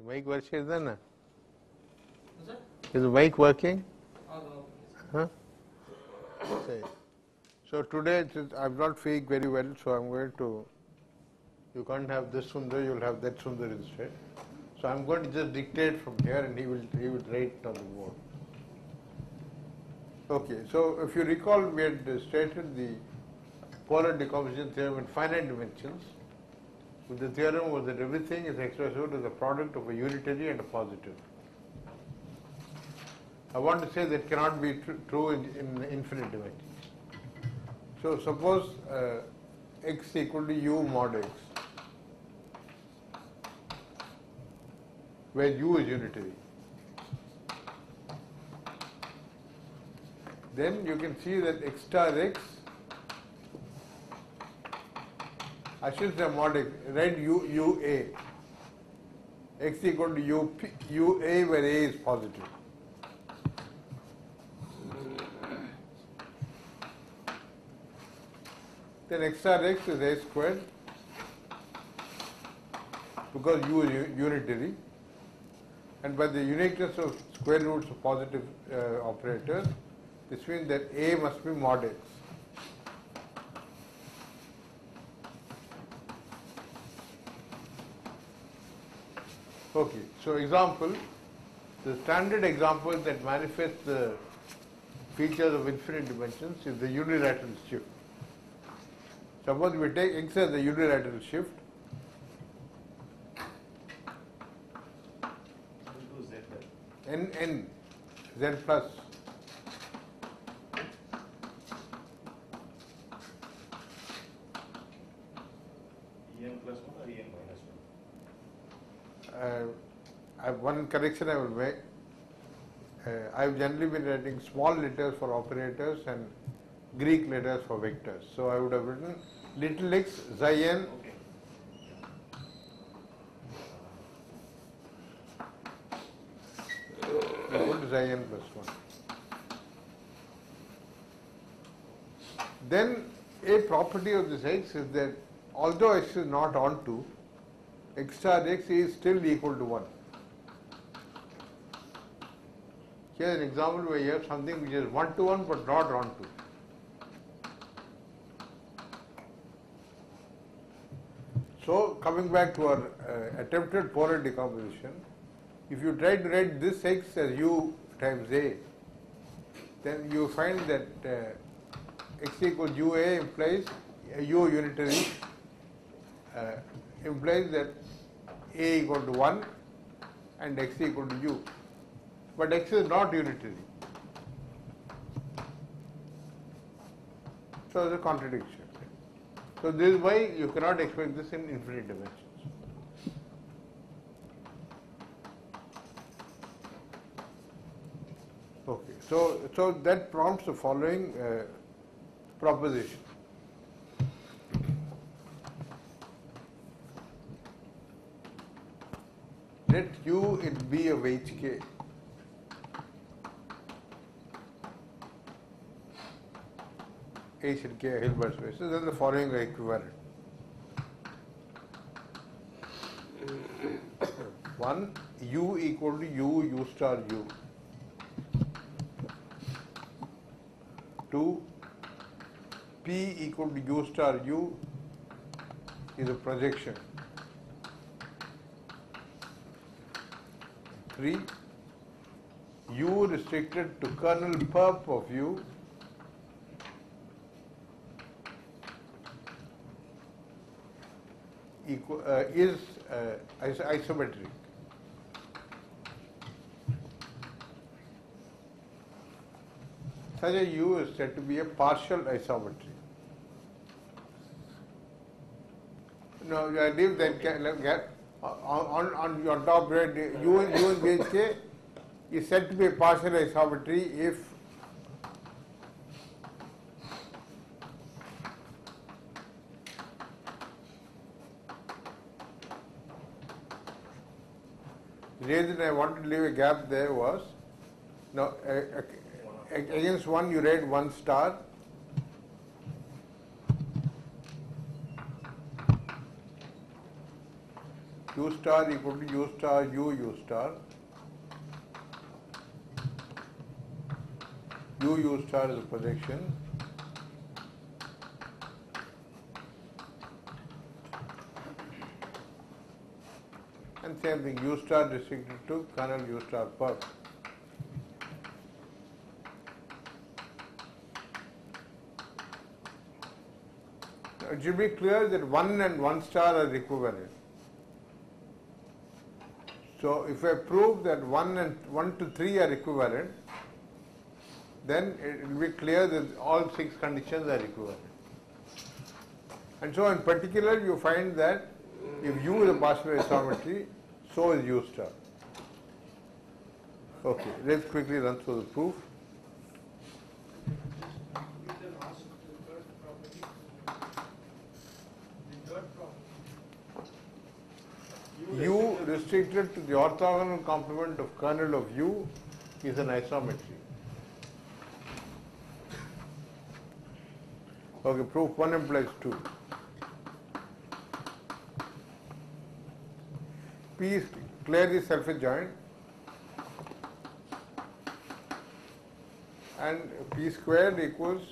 Mic working then? Is the mic working? Huh? So today I'm not feeling very well, so I'm going to. You can't have this Sundar, you'll have that Sundar instead. So I'm going to just dictate from here, and he will write on the board. Okay. So if you recall, we had stated the polar decomposition theorem in finite dimensions. The theorem was that everything is expressible as a product of a unitary and a positive. I want to say that cannot be true in infinite dimensions. So suppose x equal to u mod x, where u is unitary. Then you can see that x star x, I should say mod x, write ua, x equal to ua where a is positive. Then x star x is a squared because u is unitary, and by the uniqueness of square roots of positive operators, this means that a must be mod x. Okay, so example, the standard example that manifests the features of infinite dimensions is the unilateral shift. Suppose we take x as the unilateral shift. n z plus en plus 1 or en minus 1? One correction I will make. I have generally been writing small letters for operators and Greek letters for vectors. So I would have written little x xi n equal to xi n plus 1. Then a property of this x is that although x is not onto, x star x is still equal to 1. Here is an example where you have something which is 1 to 1 but not onto. So coming back to our attempted polar decomposition, if you try to write this x as u times a, then you find that x equals ua implies u unitary implies that a equal to 1 and x equal to u. But x is not unitary. So there is a contradiction. So this is why you cannot expect this in infinite dimensions. Okay, so that prompts the following proposition. Let U it be of HK. H and K are Hilbert spaces, then the following are equivalent. 1, U equal to U star U. 2, P equal to U star U is a projection. 3, U restricted to kernel perp of U is isometric. Such a U is said to be a partial isometry. Now, I leave that gap on your top right. U in BHK is said to be a partial isometry if the reason I wanted to leave a gap there was, now against 1 you write 1 star, U star equal to U star U star. U star is a projection. And same thing, U star restricted to kernel U star perp. It should be clear that 1 and 1 star are equivalent. So if I prove that 1 to 3 are equivalent, then it will be clear that all 6 conditions are equivalent. And so in particular you find that if U is a partial isometry, so is U star. Okay, let's quickly run through the proof. U restricted to the orthogonal complement of kernel of U is an isometry. Okay, proof 1 implies 2. P is clearly self-adjoint and P squared equals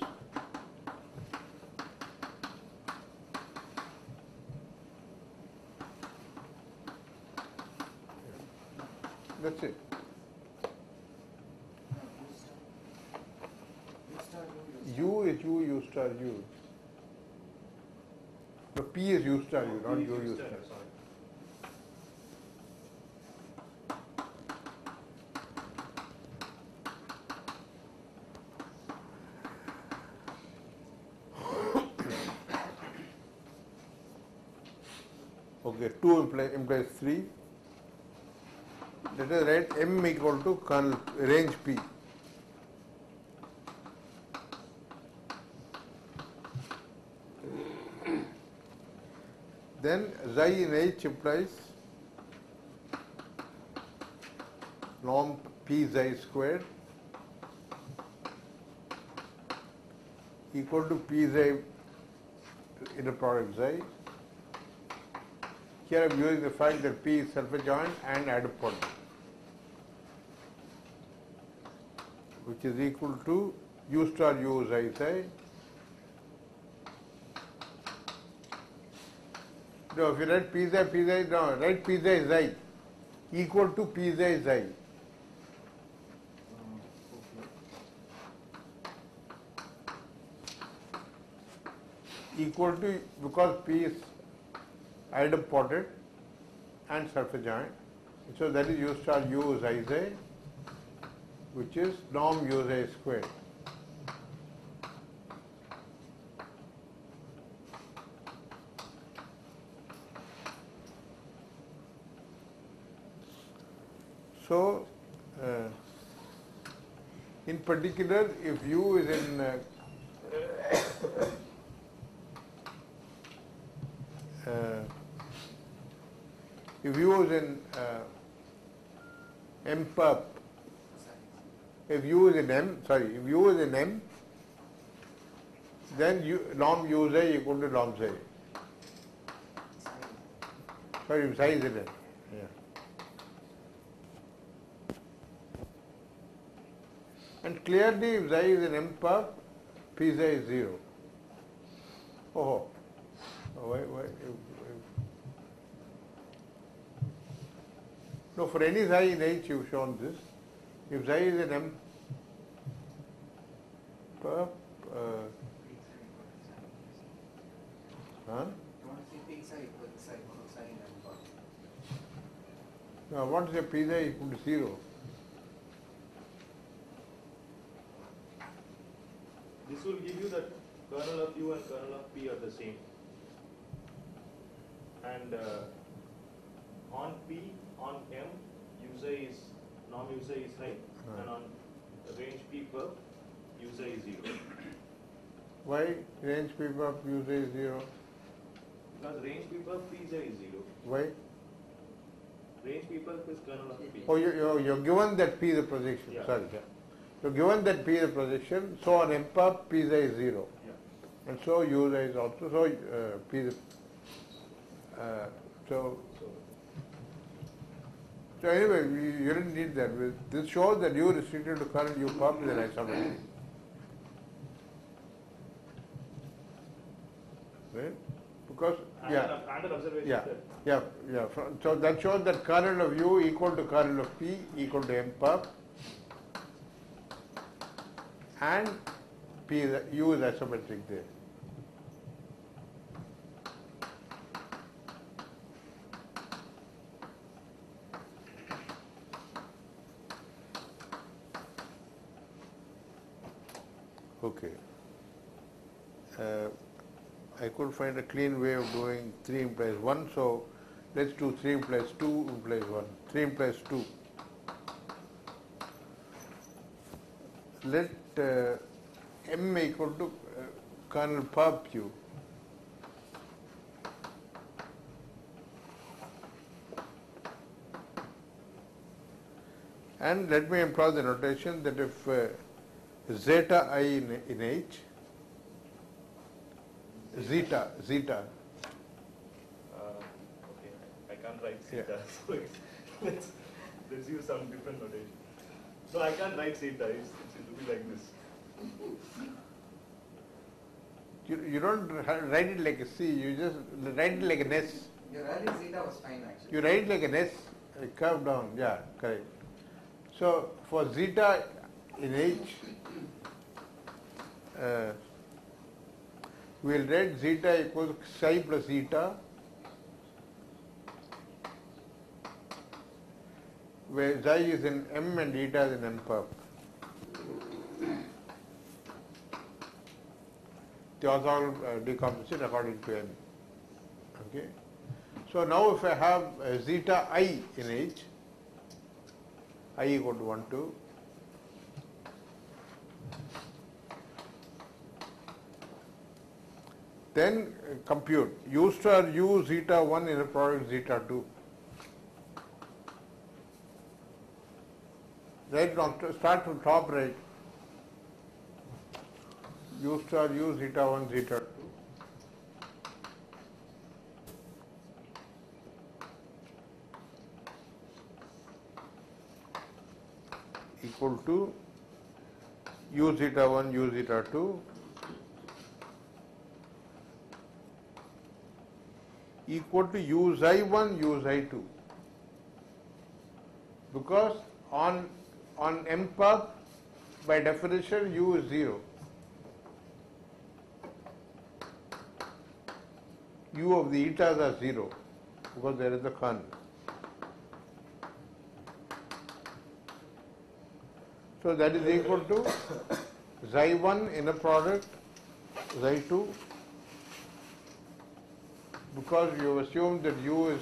that's it. U is U star U. So P is U star U, not U star. Okay, 2 implies 3. Let us write M equal to kernel range P. Then xi in H implies norm P xi squared equal to P xi inner product xi. Here I am using the fact that P is self-adjoint and idempotent, which is equal to U star U xi xi. No, if you write P xi, no, write P xi xi equal to P xi xi. Equal to, because P is idempotent and self-adjoint, so that is U star U xi xi, which is norm U xi squared. So, in particular, if U is in if U is in M perp, if U is in M, then norm U xi equal to norm xi. Sorry, if xi is in M. Yeah. And clearly, if xi is in M perp, P xi is 0. Oh, why? No, for any xi in H, you've shown this. If xi is in M perp, now what is a P xi equal to 0? This will give you that kernel of U and kernel of P are the same. And on P, on M, norm U xi is high, and on range P perp, U xi is 0. Why range P perp U xi is 0? Because range P perp P xi is 0. Why? Range P perp is kernel of P. Oh, you're given that P is a projection. Yeah. Sorry. You're given that P is a projection, so on M perp P xi is 0. Yeah. And so U xi is also, so P is, so So anyway, you didn't need that. This shows that U restricted to current U pub is an isometry. Right? Because, Another observation. So that shows that current of U equal to current of P equal to M pub, and U is isometric there. Okay. I could find a clean way of doing 3 implies 1, so let's do 3 implies 2 implies 1. 3 implies 2. Let M equal to kernel pub Q. And let me employ the notation that if zeta I in H, zeta. Okay, I can't write zeta, so let's use some different notation. No, I can't write zeta, it will be like this. You don't write it like a C, you just write it like an S. Your earlier zeta was fine actually. You write it like an S, curve down, yeah, correct. So for zeta in H, we'll write zeta equals psi plus zeta, where xi is in M and eta is in M pub. The orthogonal decomposition according to N. Okay. So now if I have zeta I in H, I equal to 1, 2. Then compute U star U zeta 1 in a product zeta 2. Right now, start from top right. U star U zeta 1 zeta 2. Equal to U zeta 1 U zeta 2 equal to U xi 1 U xi 2, because on M pub by definition U is 0. U of the etas are 0 because there is a kernel. So that is equal to xi 1 inner product xi 2, because you assume that U is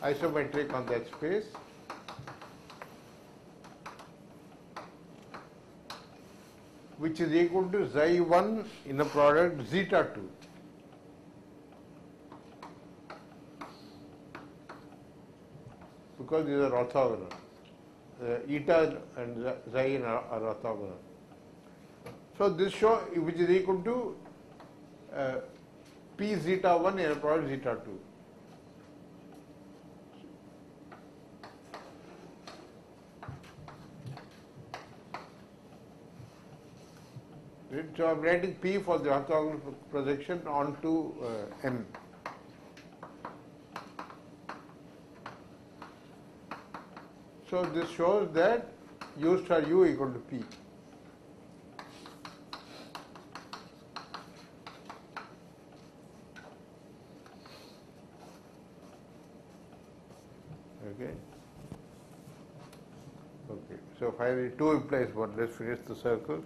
isometric on that space, which is equal to xi 1 inner product zeta 2. Because these are orthogonal. Eta and xi are orthogonal. So this show, which is equal to P zeta 1 in a product zeta 2. So I am writing P for the orthogonal projection onto M. So this shows that U star U equal to P. Okay. Okay. So finally 2 implies 1. Let's finish the circle.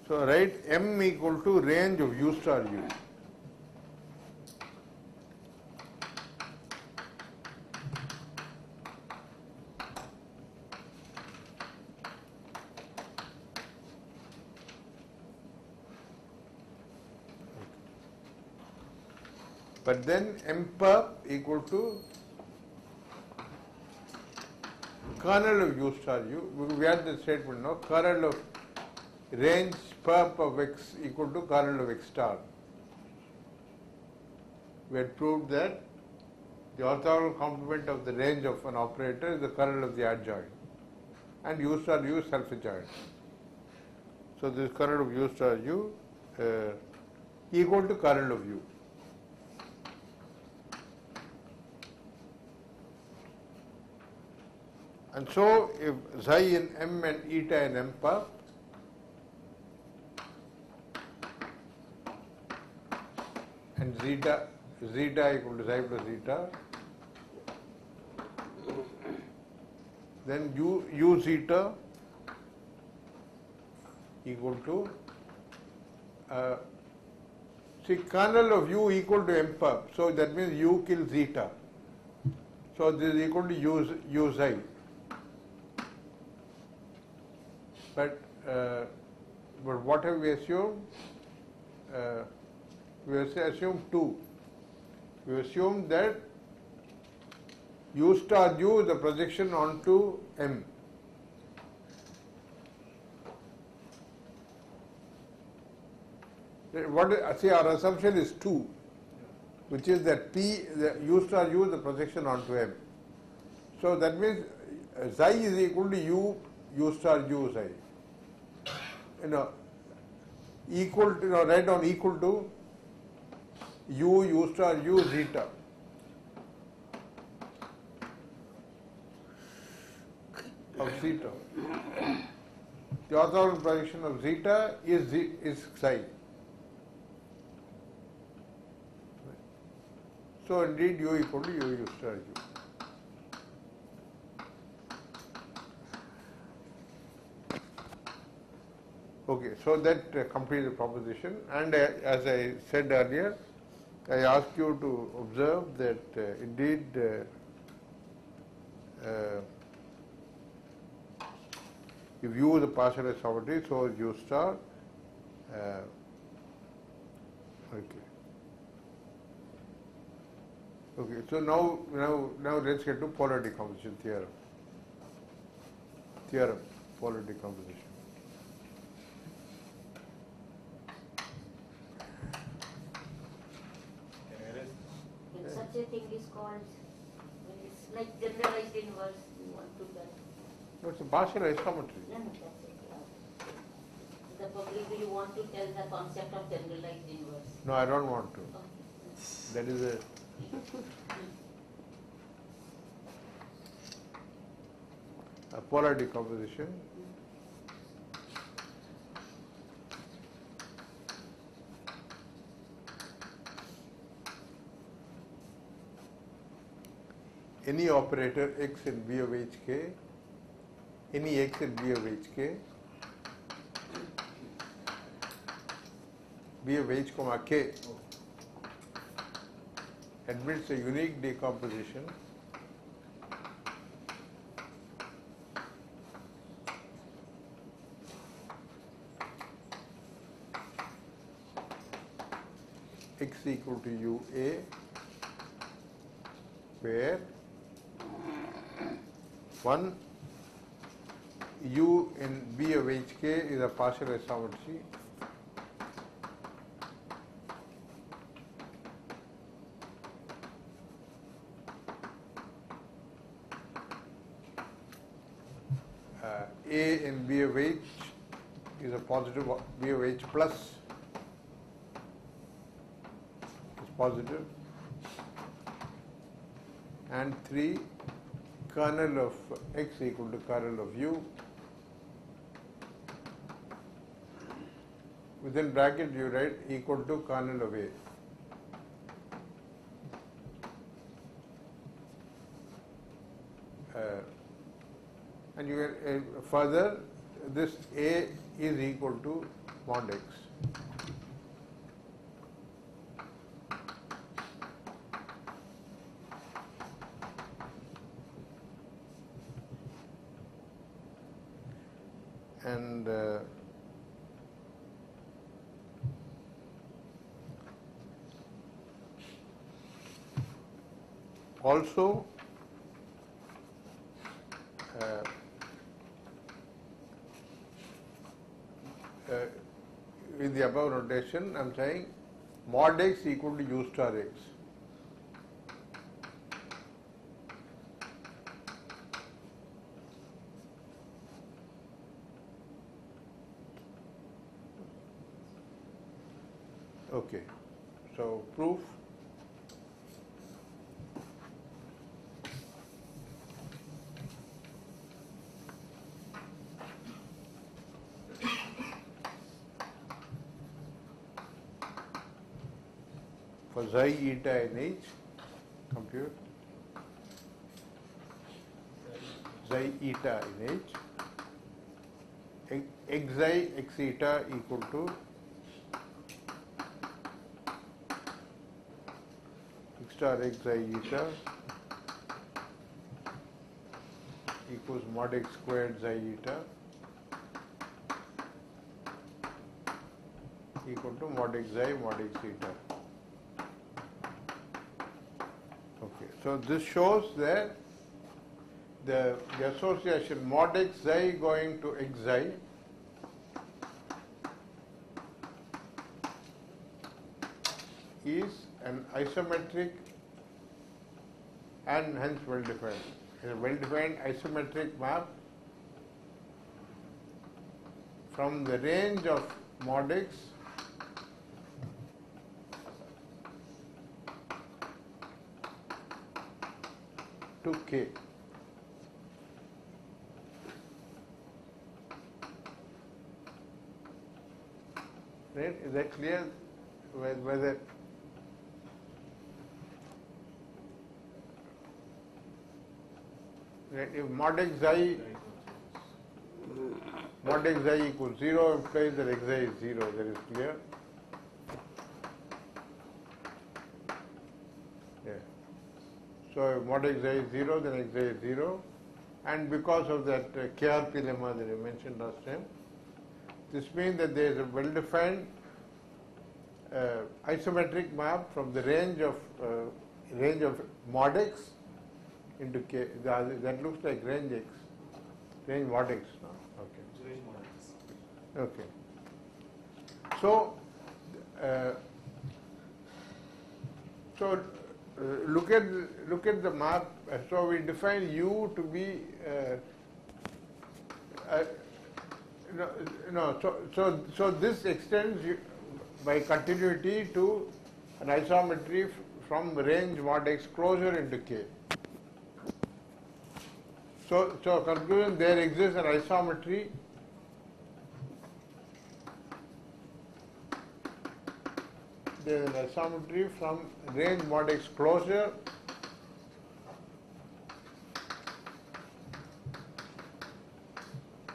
So write M equal to range of U star U. But then M pub equal to kernel of U star U. We had the statement now, kernel of range perp of x equal to kernel of x star. We had proved that the orthogonal complement of the range of an operator is the kernel of the adjoint, and u star u is self-adjoint. So this kernel of u star u equal to kernel of u. And so if psi in M and eta in M perp and zeta equal to psi plus zeta, then u zeta equal to see kernel of u equal to M perp, so that means u kills zeta. So this is equal to u psi. But what have we assumed? We assumed two. We assumed that u star u is the projection onto M. See, our assumption is two, which is that the u star u is the projection onto M. So that means psi is equal to u star u psi. Equal to, write down equal to u star u zeta. Of zeta. The orthogonal projection of zeta is psi. So indeed u equal to u star u. Okay, so that completes the proposition, and as I said earlier, I ask you to observe that indeed if u is a partial isomorphism, so is u star. Okay, so now let's get to polar decomposition theorem. Polar decomposition. When such a thing is called, when it's like generalized inverse, you want to tell. No, it's a partial isometry. No, that's it. Yeah. The public, you want to tell the concept of generalized inverse. No, I don't want to. Okay. That is a polar decomposition. Any operator x in B of hk, any x in B of hk, B of h comma k admits a unique decomposition x equal to ua, where one u in B of hk is a partial isometry A in B of H is a positive, B of H plus is positive, and 3, kernel of x equal to kernel of u. Within bracket you write equal to kernel of A. And you can further, this A is equal to mod x. And also in the above notation, I am saying mod x equal to u star x. Okay, so proof. For xi eta in H, compute xi eta in H, x xi x eta equal to x star x xi eta equals mod x squared xi eta equal to mod x xi mod x eta. Okay, so this shows that the association mod x xi going to x xi is an isometric and hence well defined. A well defined isometric map from the range of mod x to K. Right? Is that clear? Whether right, if mod x xi equals 0 implies that x xi is 0, that is clear? Yeah. So if mod x xi is 0, then x xi is 0. And because of that KRP lemma that I mentioned last time, this means that there is a well-defined isometric map from the range of mod x into K. That looks like range x, range mod x. No? Okay. Okay. So, look at the map. So we define U to be so this extends by continuity to an isometry from range mod x closer into K. So conclusion, there exists an isometry there is an isometry from range mod x closer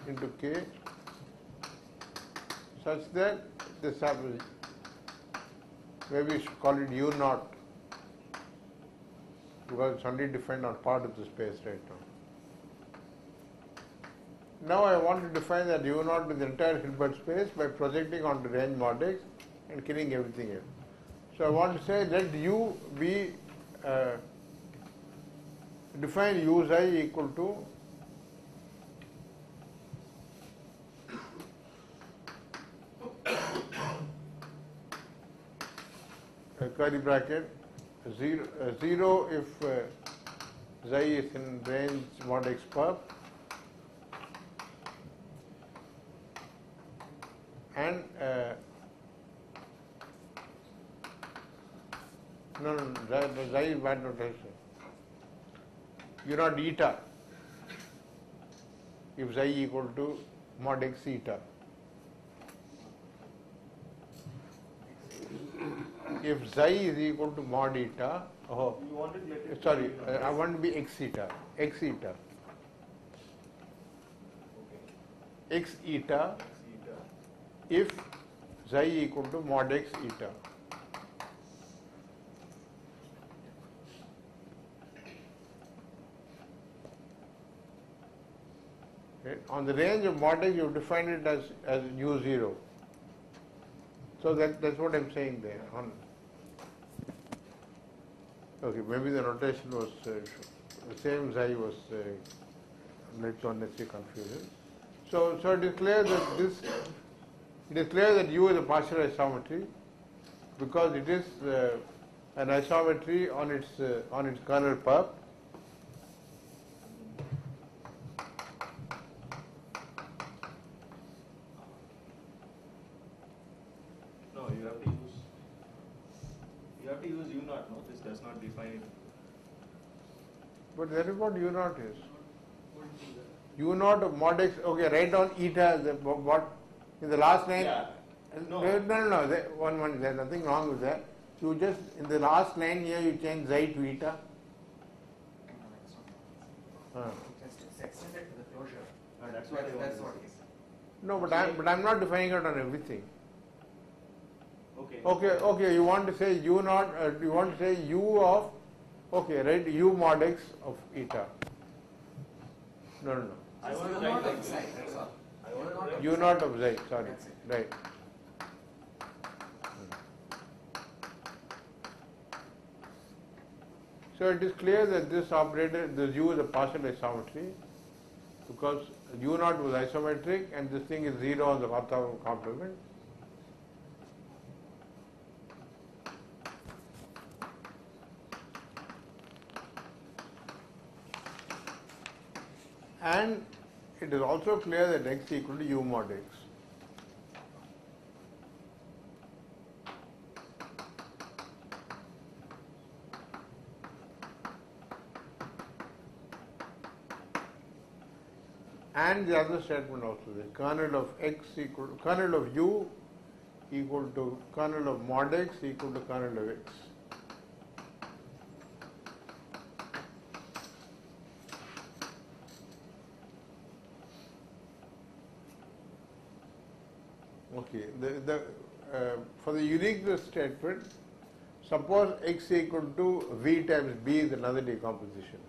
into K such that this happens. Maybe we should call it U naught because it's only defined on part of the space right now. Now I want to define that U naught in the entire Hilbert space by projecting onto range mod x and killing everything else. So I want to say let U be define U xi equal to curly bracket 0 if xi is in range mod x perp and xi is bad notation. U naught eta if xi equal to mod x eta. If xi is equal to mod eta, sorry, I want to be x eta, x eta. X eta if xi equal to mod x eta. Okay. On the range of mod x, you define it as u0. So that's what I'm saying there. Okay, maybe the notation was the same xi was led to unnecessary confusion. So it is clear that It is clear that U is a partial isometry because it is an isometry on its kernel perp. No, you have to use U naught. No, this does not define it. But that is what U naught is. U naught of mod x. Okay, write down eta. What in the last line? Yeah. No. No. There's nothing wrong with that. You just in the last line here you change xi to eta. It's extended to the closure. That's what I want That's to what say. it is. No, but I'm not defining it on everything. Okay. Okay. You want to say U naught. You want to say U of. Okay, right. U mod x of eta. No. I want to U write naught like of this. xi, that's all. I want to write U naught of xi. Sorry. That's it. Right. So it is clear that this operator, this U is a partial isometry because U naught was isometric and this thing is 0 on the orthogonal complement. And it is also clear that x equal to U mod x. And the other statement also, the kernel of x equal kernel of U equal to kernel of mod x equal to kernel of x. Okay, for the uniqueness statement, suppose x equal to v times b is another decomposition.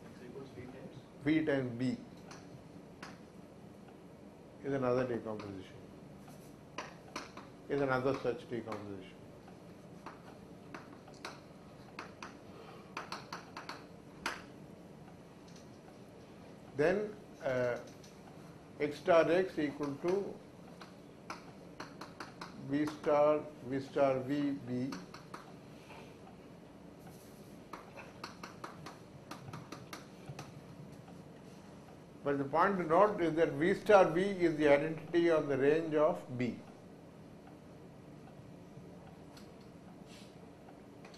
X equals V times. V times b is another decomposition. Is another such decomposition. Then x star x equal to v star v b but the point to note is that v star b is the identity on the range of b.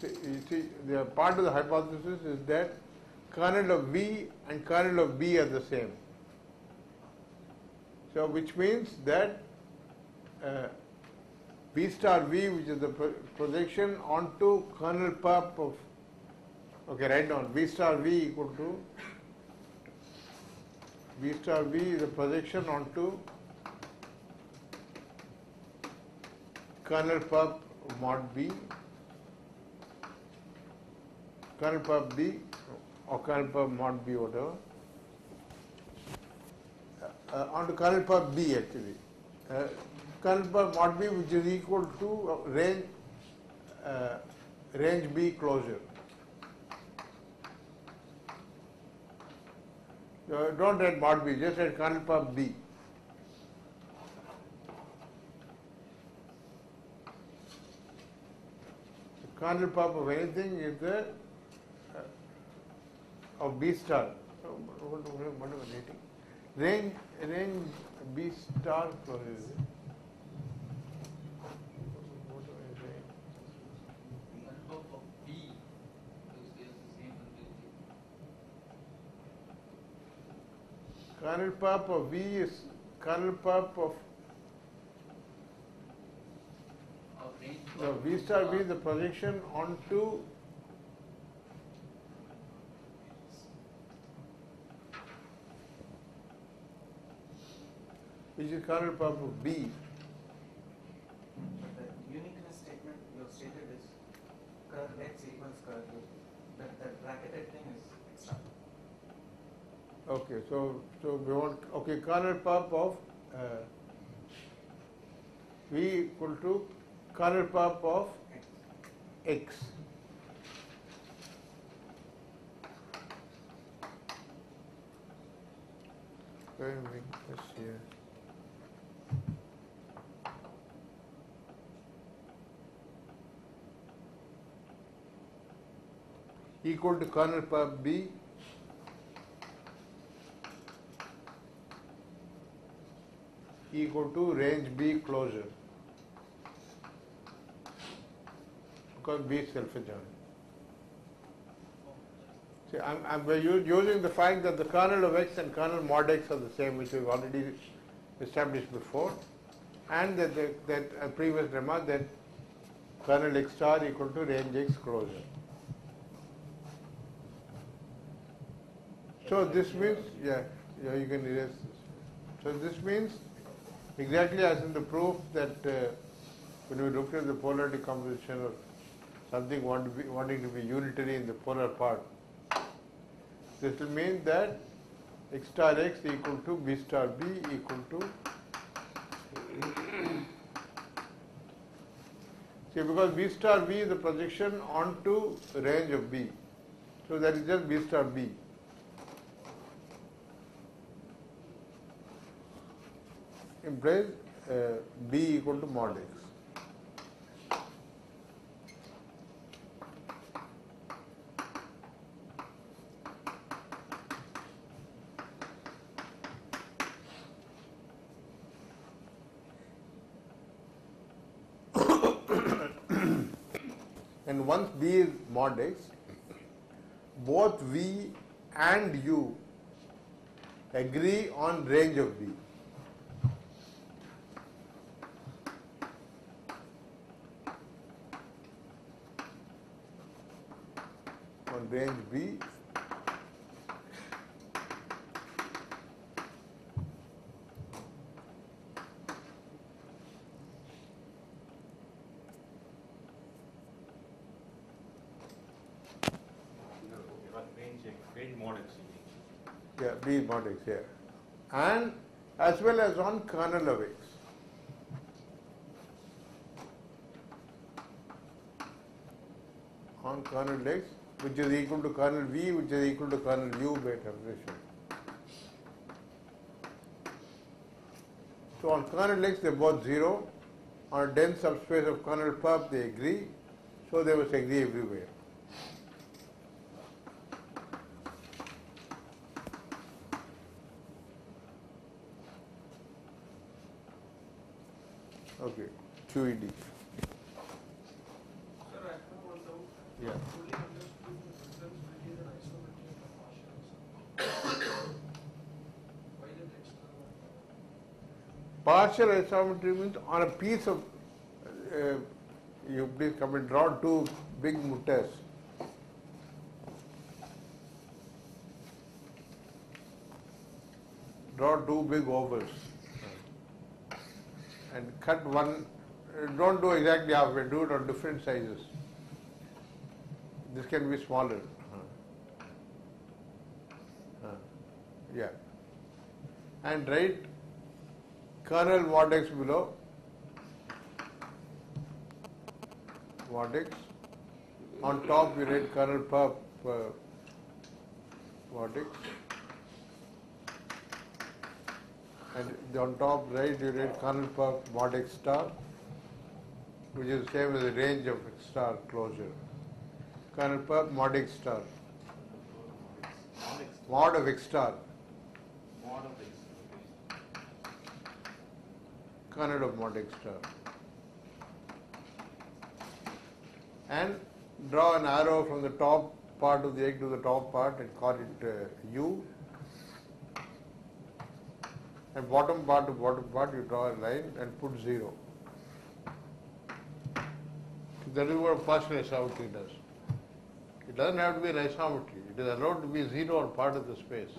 You see, the part of the hypothesis is that kernel of v and kernel of b are the same. So which means that v star v, which is the projection onto kernel perp of, okay, write down v star v equal to v star v is a projection onto kernel perp mod b, kernel perp b or kernel perp mod b, whatever, onto kernel perp b actually. Kernel perp mod b, which is equal to range b closure. Don't write mod b, just write kernel perp b. The kernel perp of anything is the of b star. What am I writing? Range b star closure. What am I saying? Kernel perp of v is kernel perp of the v star v is the projection onto which is kernel perp of b. But the uniqueness statement you have stated is curl x equals curl u. That bracketed thing is extra. Okay, so we want, okay, kernel perp of v equal to kernel perp of x. Where am I? This here. Equal to kernel pub B equal to range B closure, because B is self-adjoint. See, I'm using the fact that the kernel of X and kernel mod X are the same, which we've already established before, and that a previous remark that kernel X star equal to range X closure. So this means, yeah, you can erase this. So this means exactly as in the proof that when we looked at the polar decomposition of something wanting to be unitary in the polar part, this will mean that X star X equal to B star B equal to see, because B star B is the projection onto range of B, so that is just B star B. Implies B equal to mod X. And once B is mod X, both V and U agree on range of B. On range B, range mod X. yeah, B mod X, yeah, and as well as on kernel of X. On kernel X, which is equal to kernel V, which is equal to kernel U by definition. So on kernel X, they are both 0. On a dense subspace of kernel pub, they agree. So they must agree everywhere. Okay, QED. Sir, I have one doubt. Yeah. Fully understood the difference between an isometry and a partial isometry. Why the external? Partial isometry means on a piece of, you please come and draw two big mutters. Draw two big ovals and cut one, don't do exactly halfway, do it on different sizes. This can be smaller. Yeah. And write kernel mod X below, mod X. On top you write kernel pub mod X. And on top right you write kernel pub mod X star, which is the same as the range of X star closure. Kernel pub mod X star. Mod of X star. Mod of X. Kernel of mod X star. And draw an arrow from the top part of the egg to the top part and call it U. And bottom part to bottom part you draw a line and put 0. That is what a partial isometry does. It doesn't have to be an isometry. It is allowed to be 0 on part of the space.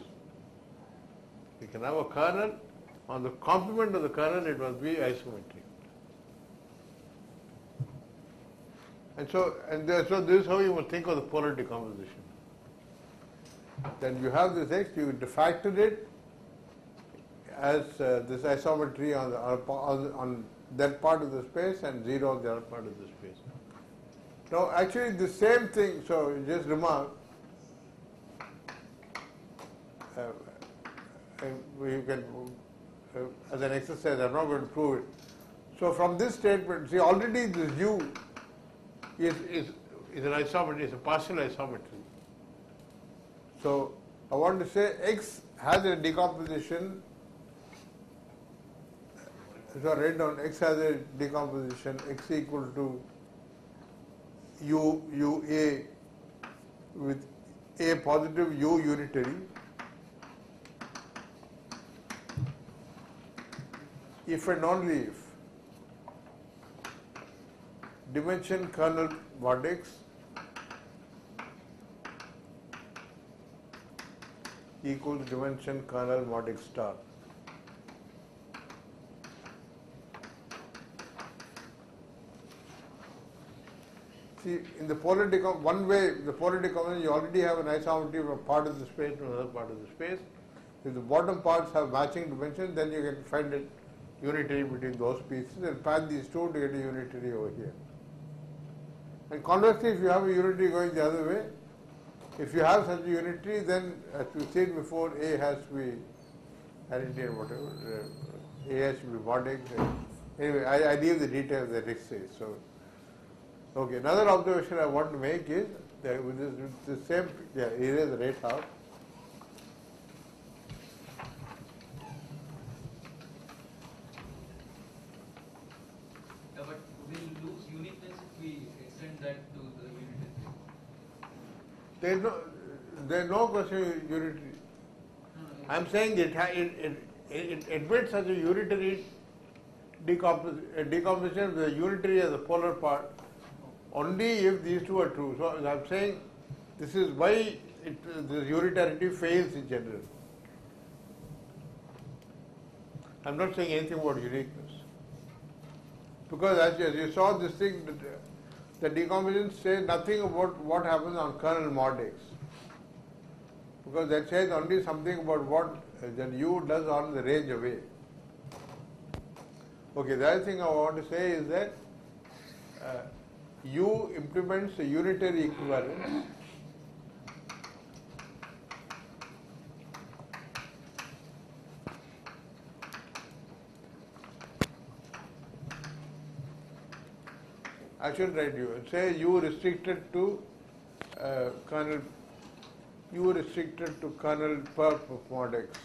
You can have a kernel, on the complement of the kernel it must be isometry. And so this is how you must think of the polar decomposition. Then you have this X, you factor it as this isometry on that part of the space and 0 on the other part of the space. Now actually the same thing, so just remark, you can, as an exercise, I'm not going to prove it. So from this statement, see already this U is an isometry, is a partial isometry. So I want to say X has a decomposition, so I write down X has a decomposition, X equal to UA with A positive U unitary if and only if dimension kernel mod X equals dimension kernel mod X star. See, in the polar decomposition, one way, the polar decomposition, you already have an isometry from part of the space to another part of the space. If the bottom parts have matching dimensions, then you can find a unitary between those pieces and pack these two to get a unitary over here. And conversely, if you have a unitary going the other way, if you have such a unitary, then as we said before, A has to be parity and whatever, A has to be mod X. Anyway, I leave the details that X says. So, okay, another observation I want to make is that with the same, erase the right half. Yeah, but we'll lose uniqueness if we extend that to the unitary. There's no question of unitary. I'm saying it admits such a unitary decomposition with a unitary as a polar part only if these two are true. So I'm saying this is why the unitarity fails in general. I'm not saying anything about uniqueness. Because as you saw this thing, the decomposition says nothing about what happens on kernel mod X. Because that says only something about what that U does on the range of A. Okay, the other thing I want to say is that U implements a unitary equivalence I should write U. Say U restricted to kernel perp of mod X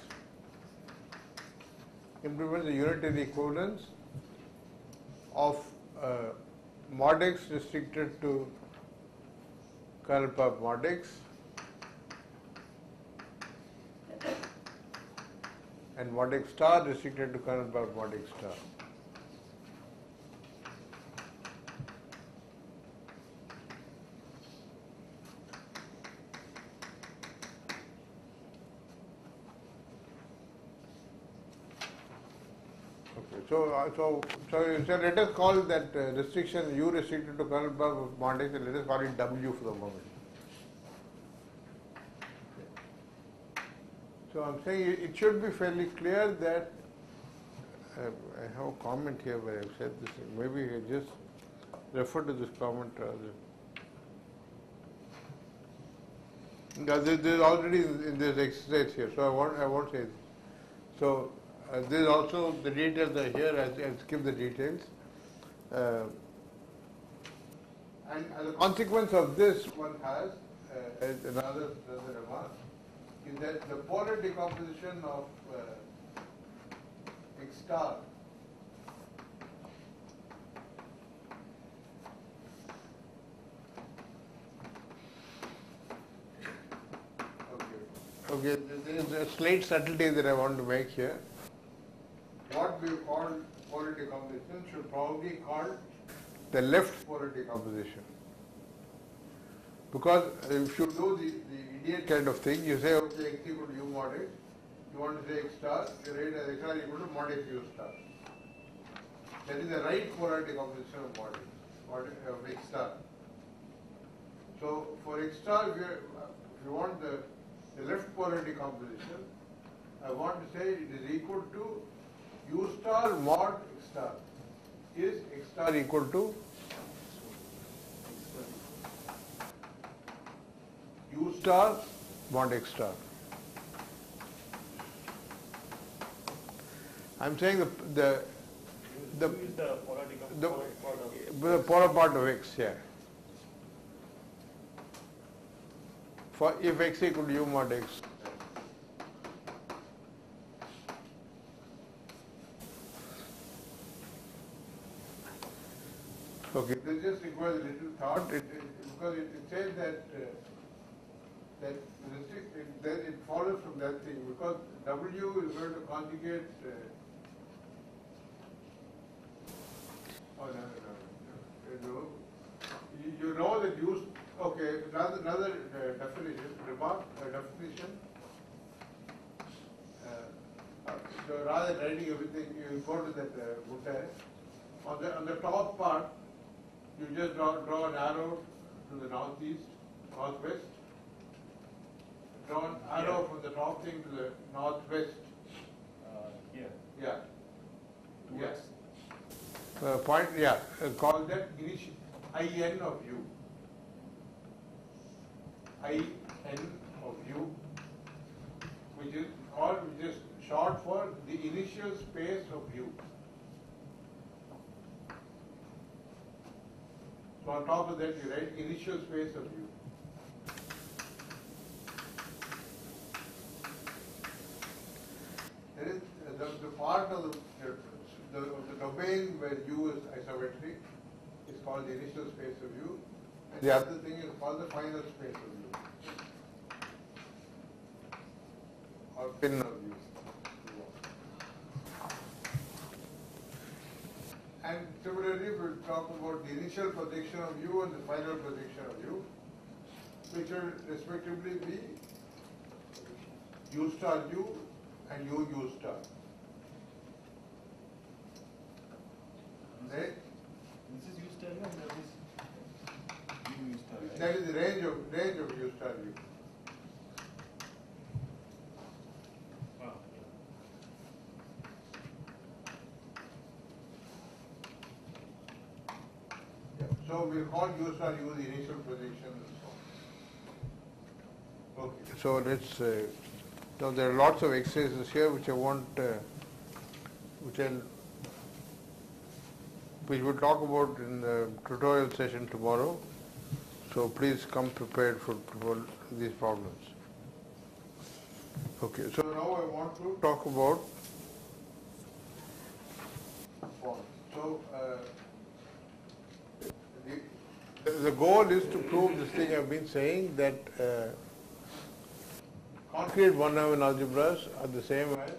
implements the unitary equivalence of mod X restricted to kernel perp mod X and mod X star restricted to kernel perp mod X star. So let us call that restriction U restricted to kernel perp of mod X and let us call it W for the moment. So I'm saying it should be fairly clear that I have a comment here where I've said this. Maybe I just refer to this comment rather. This is already in this exercise here, so I won't say this. So this is also the details are here. I'll skip the details. And as a consequence of this, one has another remark is that the polar decomposition of X star Okay, there is a slight subtlety that I want to make here. What we call polar decomposition should probably be called the left polar decomposition. Because if you do the idiot kind of thing, you say, okay, X equal to U mod X, you want to say X star, you write as X star equal to mod X U star. That is the right polar decomposition of mod X, of X star. So for X star, if you want the left polar decomposition, I want to say it is equal to U star mod X star. Is X star equal to star mod x star. I'm saying U is the polar decomposition. the polar part of x, yeah. For if x equal to u mod x. Okay, this just requires a little thought because it says that then it follows from that thing because W is going to conjugate. No. You know that use. Okay, another definition. Definition. So rather than writing everything, you go to that book. On the top part, you just draw an arrow to the northeast, northwest. Draw an arrow from the top thing to the northwest. Here. Yeah. Towards. Yes. Point. Yeah. Call that initial IN of u. IN of u, which is short for the initial space of u. So on top of that you write initial space of u. There is the part of the domain where u is isometric is called the initial space of u, and the other thing is called the final space of u, or pin of u. And similarly, we'll talk about the initial projection of u and the final projection of u, which will respectively be u star u and u star. Right? This is U star U and that is U star. Right? That is the range of u star u. Ah, Yeah. So we'll call u star u the initial projection and so on. Okay. So let's. Now there are lots of exercises here which I want, which we'll talk about in the tutorial session tomorrow. So please come prepared for these problems. Okay. So now I want to talk about form. So the goal is to prove this thing I've been saying that. Concrete one-dimensional algebras are the same as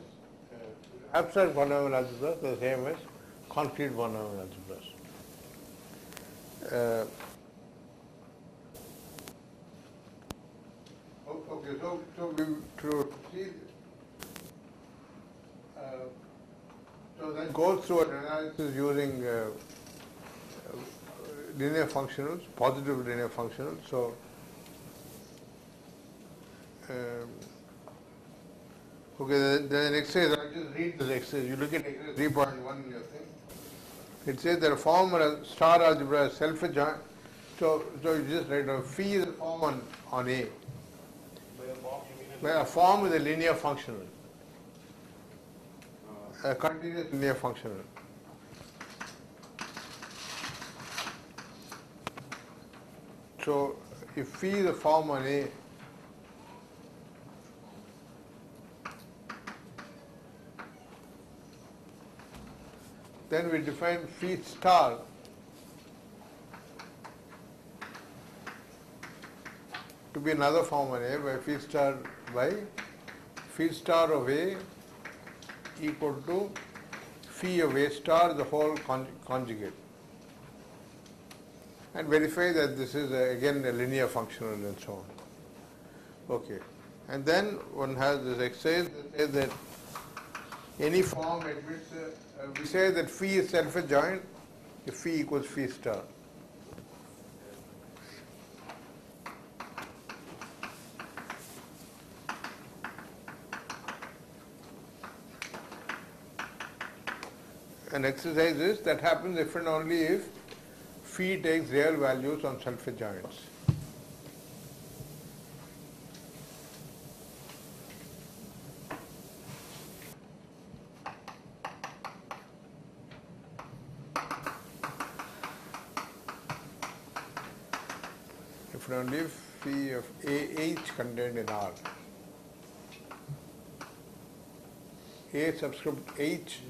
abstract one-dimensional algebras are the same as concrete one-dimensional algebras. Okay, so we to see. So that goes through an analysis using linear functionals, positive linear functionals. So. Okay, there's an exercise. I'll just read this exercise. You look at exercise 3.1 in your thing. It says that a form or a star algebra is self-adjoint. So you just write phi is a form on A. by a form you mean Where a form is a linear functional. A continuous linear functional. So if phi is a form on A, then we define phi star to be another form on A by phi star of A equal to phi of A star the whole conjugate, and verify that this is again a linear functional and so on. Okay, and then one has this exercise that says that any form admits we say that phi is self-adjoint if phi equals phi star. An exercise is that happens if and only if phi takes real values on self-adjoints. if and only if phi of AH contained in R. A subscript H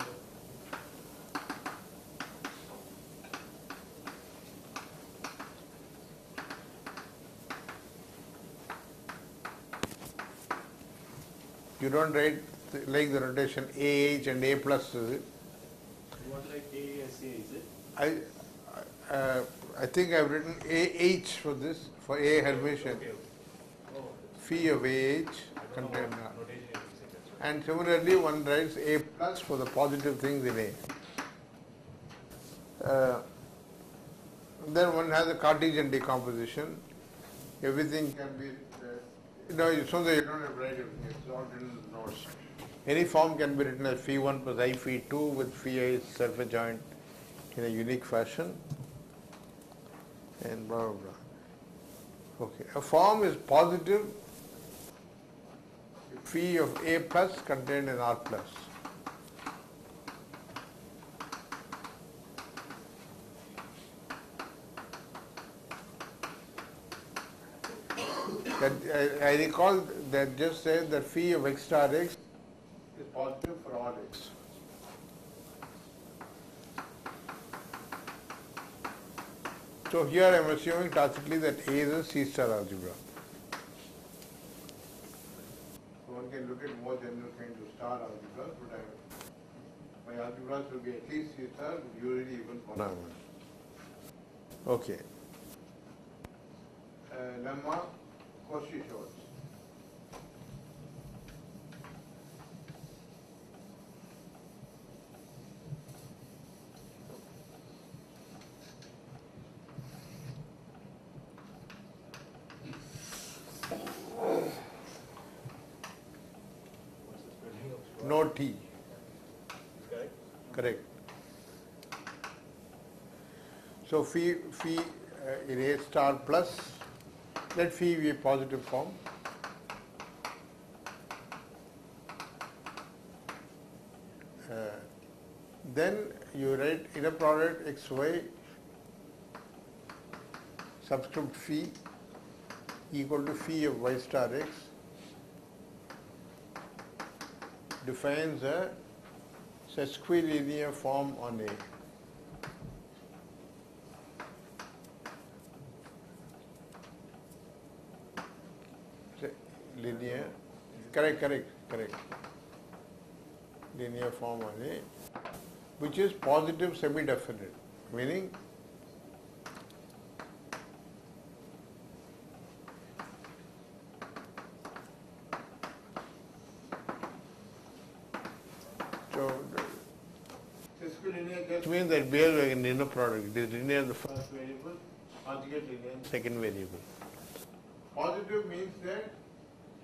you don't write like the notation AH and A plus, is it? You want like ASA, is it? I think I've written AH for this, for A Hermitian. Okay. Oh, Phi of AH I don't know contained in R. what notation you're using, that's right. And similarly, one writes A plus for the positive things in A. Then one has a Cartesian decomposition. Everything can be, so that you don't have to write everything, it's all written in the notes. Any form can be written as phi 1 plus I phi 2 with phi I self-adjoint in a unique fashion. And blah, blah, blah. Okay, a form is positive if phi of A plus contained in R plus. That I recall that just said that phi of x star x is positive for all x. So here I am assuming tacitly that A is a C star algebra. One can look at more general kinds of star algebras, but my algebras will be at least C star, usually even polynomial. Okay. Lemma Cauchy-Schwarz. What's the spelling of No T. Correct? Correct. So phi in A star plus, let phi be a positive form. Then you write inner product xy subscript phi equal to phi of y star x defines a sesquilinear form on A. Linear, correct. Linear form on A, which is positive semi-definite, meaning so sesquilinear just means that behaves like an inner product. It is linear the first variable, conjugate linear the second variable. Positive means that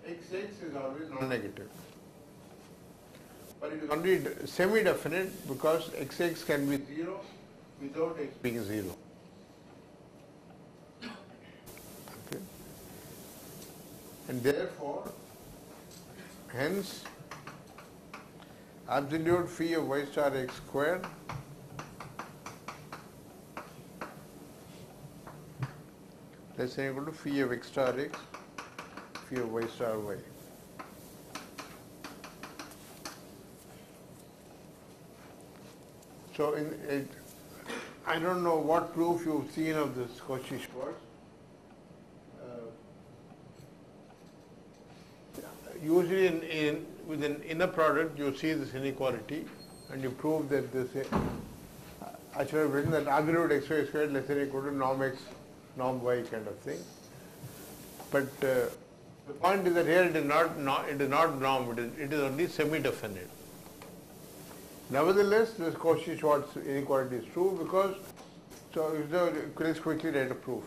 xx is always non-negative. But it is only semi-definite because xx can be 0 without x being 0. Okay. And therefore, hence, absolute phi of y star x squared less than or equal to phi of x star x, phi of y star y. So I don't know what proof you've seen of this Cauchy-Schwarz. Usually with an inner product you see this inequality and you prove that this, I should have written that absolute xy squared less than or equal to norm x, norm y kind of thing. But the point is that here it is not norm, it is only semi-definite. Nevertheless, this Cauchy-Schwarz inequality is true because, so let's quickly write a proof.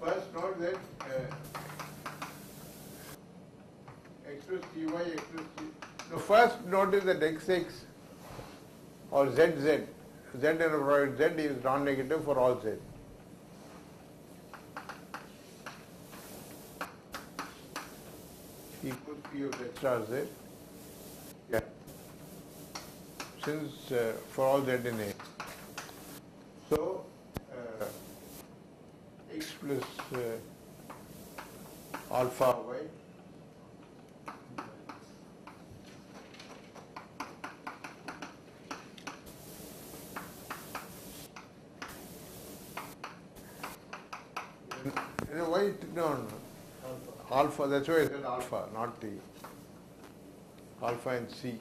First note that x plus ty, x plus t. The first notice that xx or zz, z in a product z is non-negative for all z. Equals p of z star z. Yeah. since for all z in A. So x plus alpha y why no alpha, that's why I said alpha, not T. Alpha and C. Then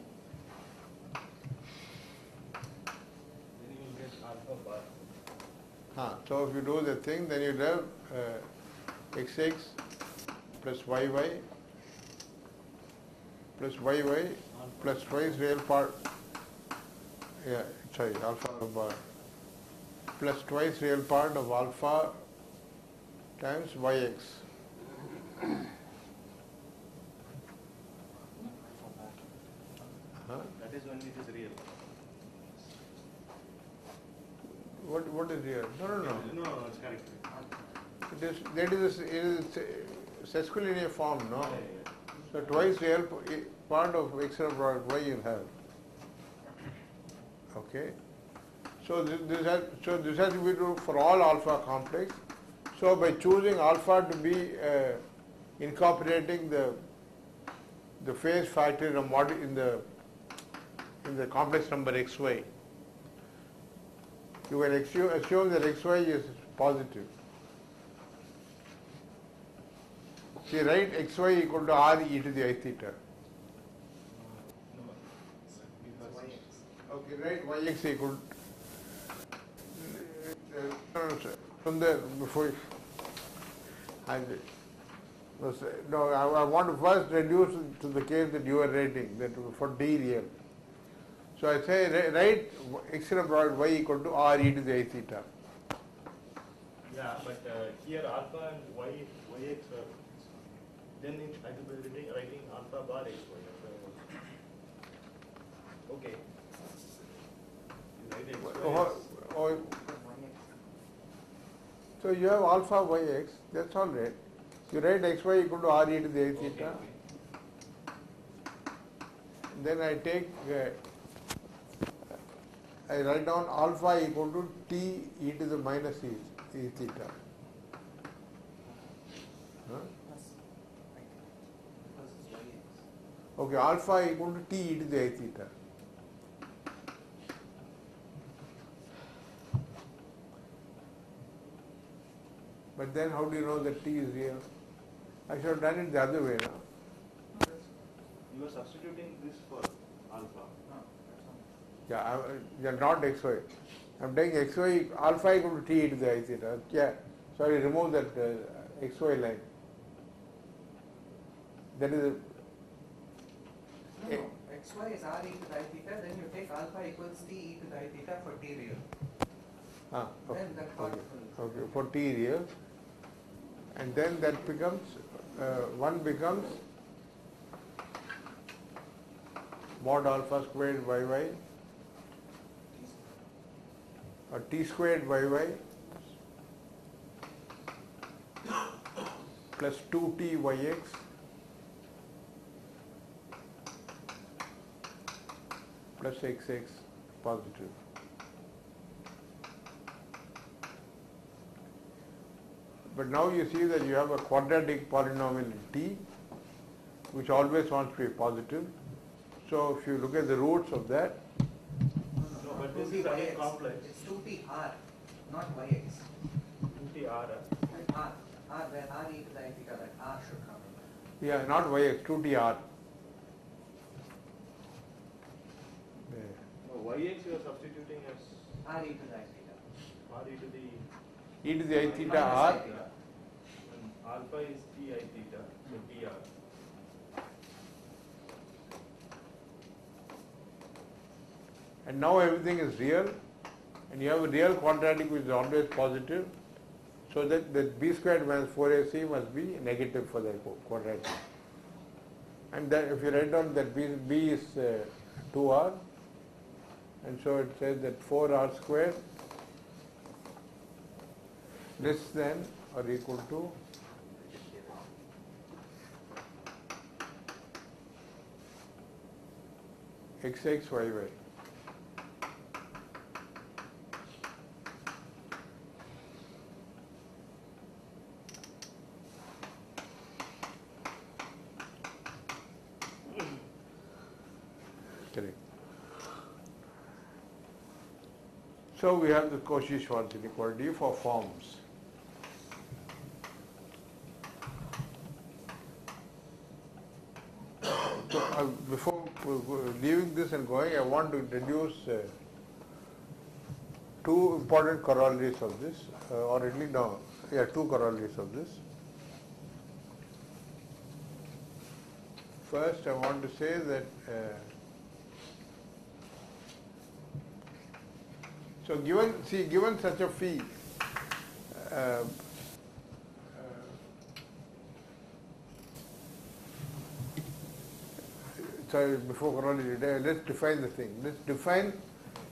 you will get alpha bar. So if you do the thing, then you have xx plus yy plus yy plus twice real part, alpha bar plus twice real part of alpha times yx. That is when it is real. What is here? No, No, it's correct. it is sesquilinear form, no? So twice real part of x product y you have. Okay. So this has to be true for all alpha complex. So by choosing alpha to be incorporating the phase factor in the complex number xy, you can assume that xy is positive. See, write xy equal to r e to the I theta. Okay, write yx equal from there before. I want to first reduce to the case that you are writing, that for D real. So I say write extra product y equal to r e to the I theta. Yeah, but here alpha and yx then I will be writing alpha bar xy. Okay. You write xy. So you have alpha yx, that's all right. You write xy equal to r e to the I theta. Okay. Then I take, I write down alpha equal to t e to the minus e theta. Huh? Okay, alpha equal to t e to the I theta. But then how do you know that t is real? I should have done it the other way now. You are substituting this for alpha. Yeah, not xy. I'm taking xy, alpha equal to t e to the I theta. Yeah, sorry, remove that xy line. That is No, xy is r e to the I theta, then you take alpha equals t e to the I theta for t real. okay, Then that part okay, for t real. And then that becomes, one becomes mod alpha squared yy or t squared yy plus 2t yx plus xx positive. But now you see that you have a quadratic polynomial t which always wants to be positive. So if you look at the roots of that, No, but this is again complex. It's 2tr, not yx. 2tr. R, where r e to the I theta, that r should come in. yeah, not yx, 2tr. No, yx you are substituting as R e to the I theta. r e to the E to the I theta Minus I r. theta. and alpha is t I theta, so tr. And now everything is real, and you have a real quadratic which is always positive, so that b squared minus 4ac must be negative for the quadratic. And then if you write down that b is 2r, and so it says that 4r squared less than or equal to xx yy. Correct. So we have the Cauchy-Schwarz inequality for forms. So before leaving this and going, I want to introduce two important corollaries of this, or at least two corollaries of this. First, I want to say that given such a phi, sorry, before corollary, let's define the thing. Let's define,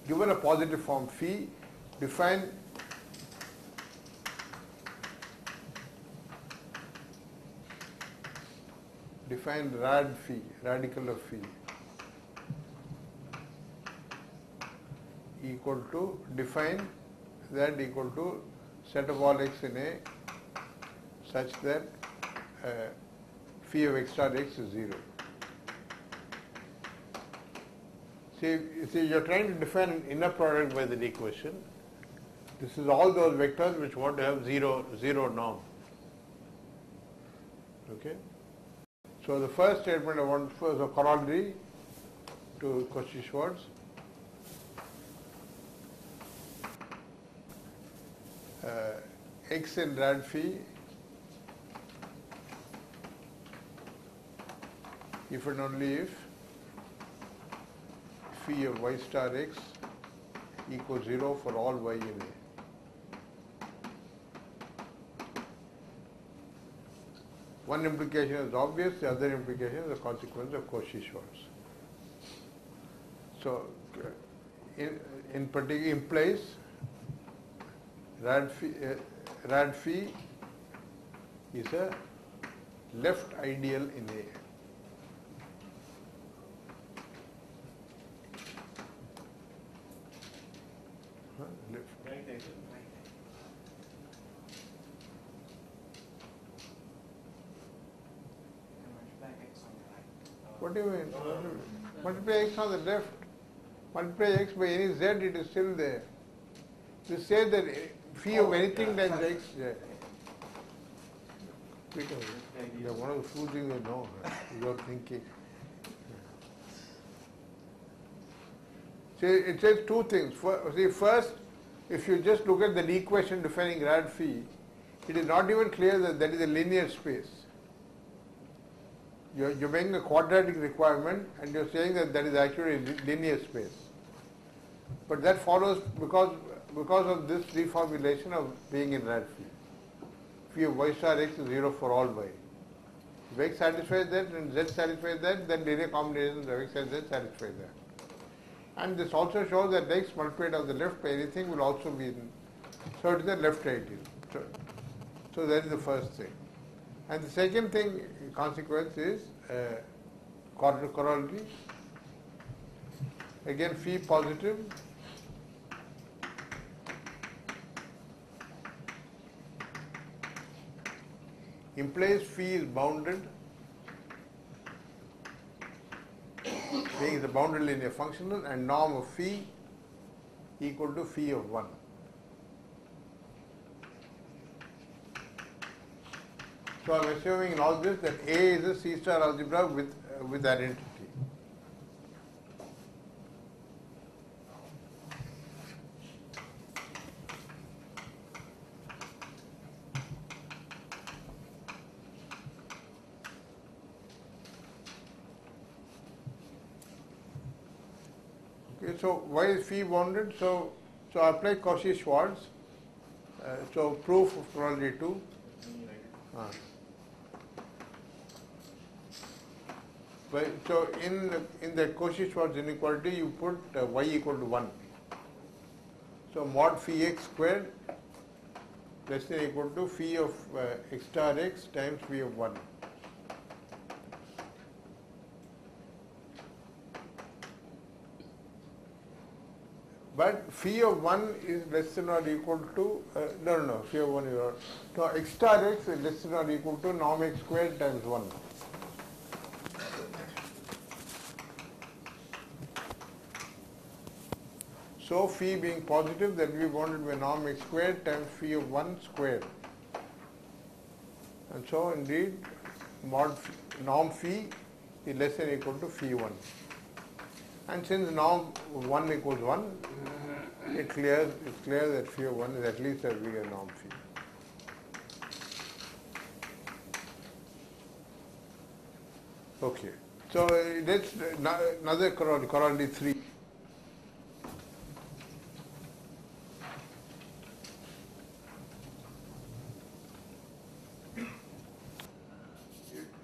given a positive form phi, define rad phi, radical of phi, equal to, define that equal to set of all x in A such that phi of x star x is 0. See, you're trying to define an inner product by the equation. This is all those vectors which want to have zero norm. Okay? So the first statement I want first a corollary to Cauchy-Schwarz. X in rad phi, if and only if phi of y star x equals 0 for all y in A. One implication is obvious, the other implication is a consequence of Cauchy-Schwarz. So, in particular implies rad phi is a left ideal in A. Right ideal. What do you mean? Multiply x on the left, multiply x by any z, it is still there. You say that phi of anything times x, one of the few things I know, you're thinking. See, it says two things. First, if you just look at the equation defining rad phi, it is not even clear that that is a linear space. You're making a quadratic requirement and you're saying that that is actually a linear space. But that follows because of this reformulation of being in rad phi. Phi of y star x is 0 for all y. If x satisfies that and z satisfies that, then linear combinations of x and z satisfy that. And this also shows that x multiplied on the left by anything will also be in, so it is a left ideal. So that is the first thing. And the second thing, consequence is corollary. Again, phi positive. Implies phi is bounded, being the bounded linear functional, and norm of phi equal to phi of 1. So I am assuming in all this that A is a C star algebra with identity. Okay, so why is phi bounded? So I apply Cauchy-Schwarz. So proof of corollary 2. So in the Cauchy-Schwarz inequality, you put y equal to 1. So mod phi x squared less than or equal to phi of x star x times phi of 1. But phi of 1 is less than or equal to, no, phi of 1 is not. No, x star x is less than or equal to norm x squared times 1. So phi being positive, then we want it to be norm x squared times phi of 1 squared. And so indeed norm phi is less than or equal to phi 1. And since norm 1 equals 1, it's clear that phi of 1 is at least as big as norm phi. Okay, so that's another corollary 3.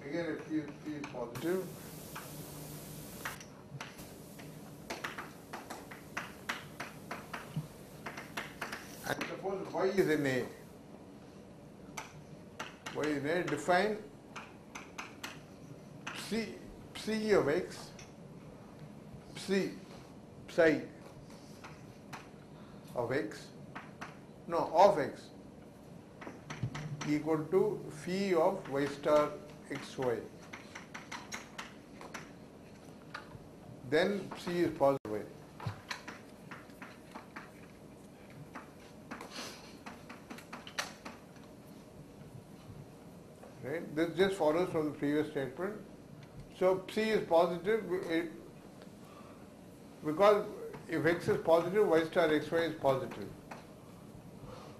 Again, if phi is positive, and suppose y is in A. Y is in A, define psi of x, psi of x, no, of x equal to phi of y star xy. Then psi is positive. Right? This just follows from the previous statement. So psi is positive because if x is positive, y star xy is positive.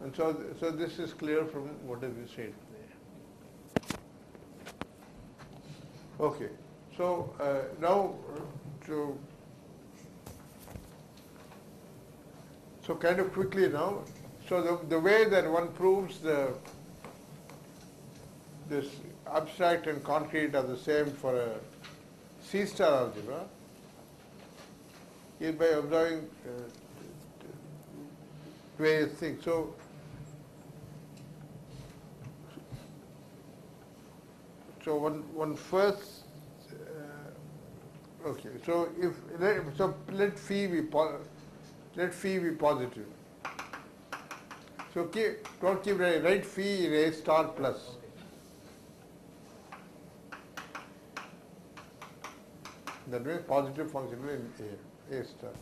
And so this is clear from what we said there. Okay, so now so kind of quickly now, so the way that one proves this abstract and concrete are the same for a C star algebra is by observing various things. So one first, okay. So let phi be positive. So don't keep write phi in A star plus. That means positive function in A star.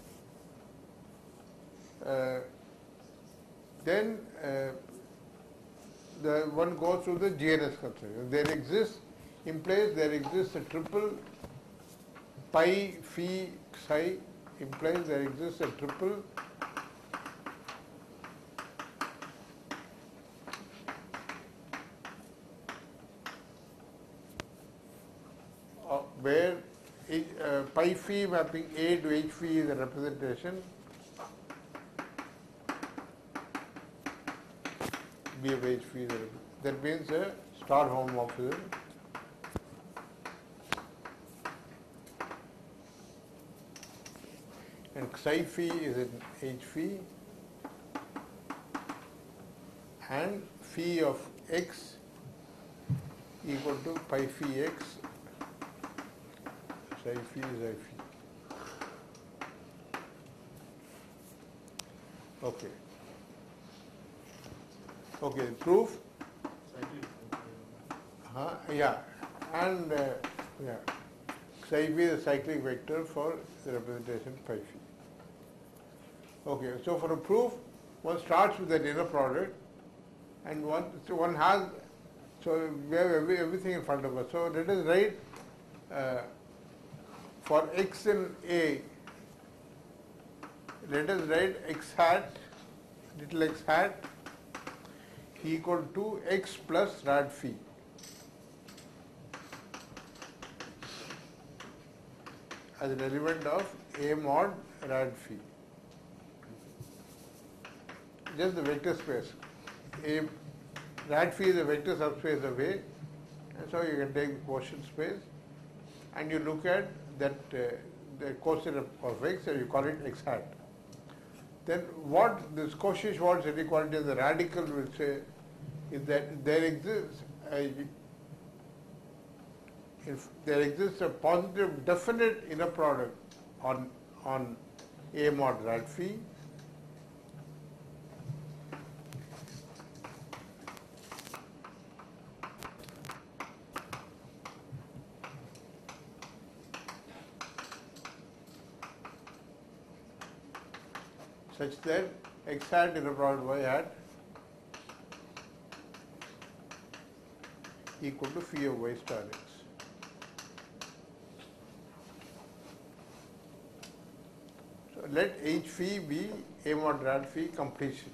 Then the one goes through the GNS constraint. There exists a triple pi phi psi implies there exists a triple where pi phi mapping A to H phi is a representation, B of H phi is a representation. That means a star homomorphism. And psi phi is in H phi, and phi of x equal to pi phi x, psi phi is I phi. Okay. Okay, proof? Yeah, and yeah, psi phi is a cyclic vector for the representation pi phi. Okay, so for a proof, one starts with that inner product, and one has, so we have everything in front of us. So let us write for x in A, let us write x hat, little x hat, equal to x plus rad phi. As an element of A mod rad phi. Just the vector space. A rad phi is a vector subspace of A, and so you can take the quotient space and you look at that the quotient of x and you call it x hat. Then what this Cauchy-Schwarz inequality of the radical will say is that there exists a positive definite inner product on A mod rad phi, such that x hat inner product y hat equal to phi of y star x. So let H phi be A mod rad phi completion.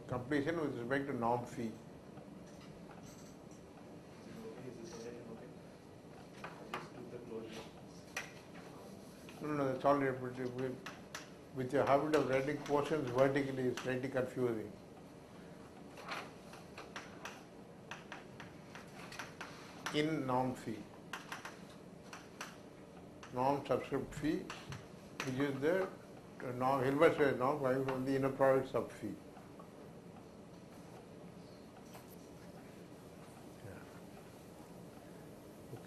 Completion with respect to norm phi. Is this notation okay? I just took the closure. No, that's all with your habit of writing quotients vertically is slightly confusing. In norm phi. Norm subscript phi, which is the norm, Hilbert norm coming from the inner product sub phi.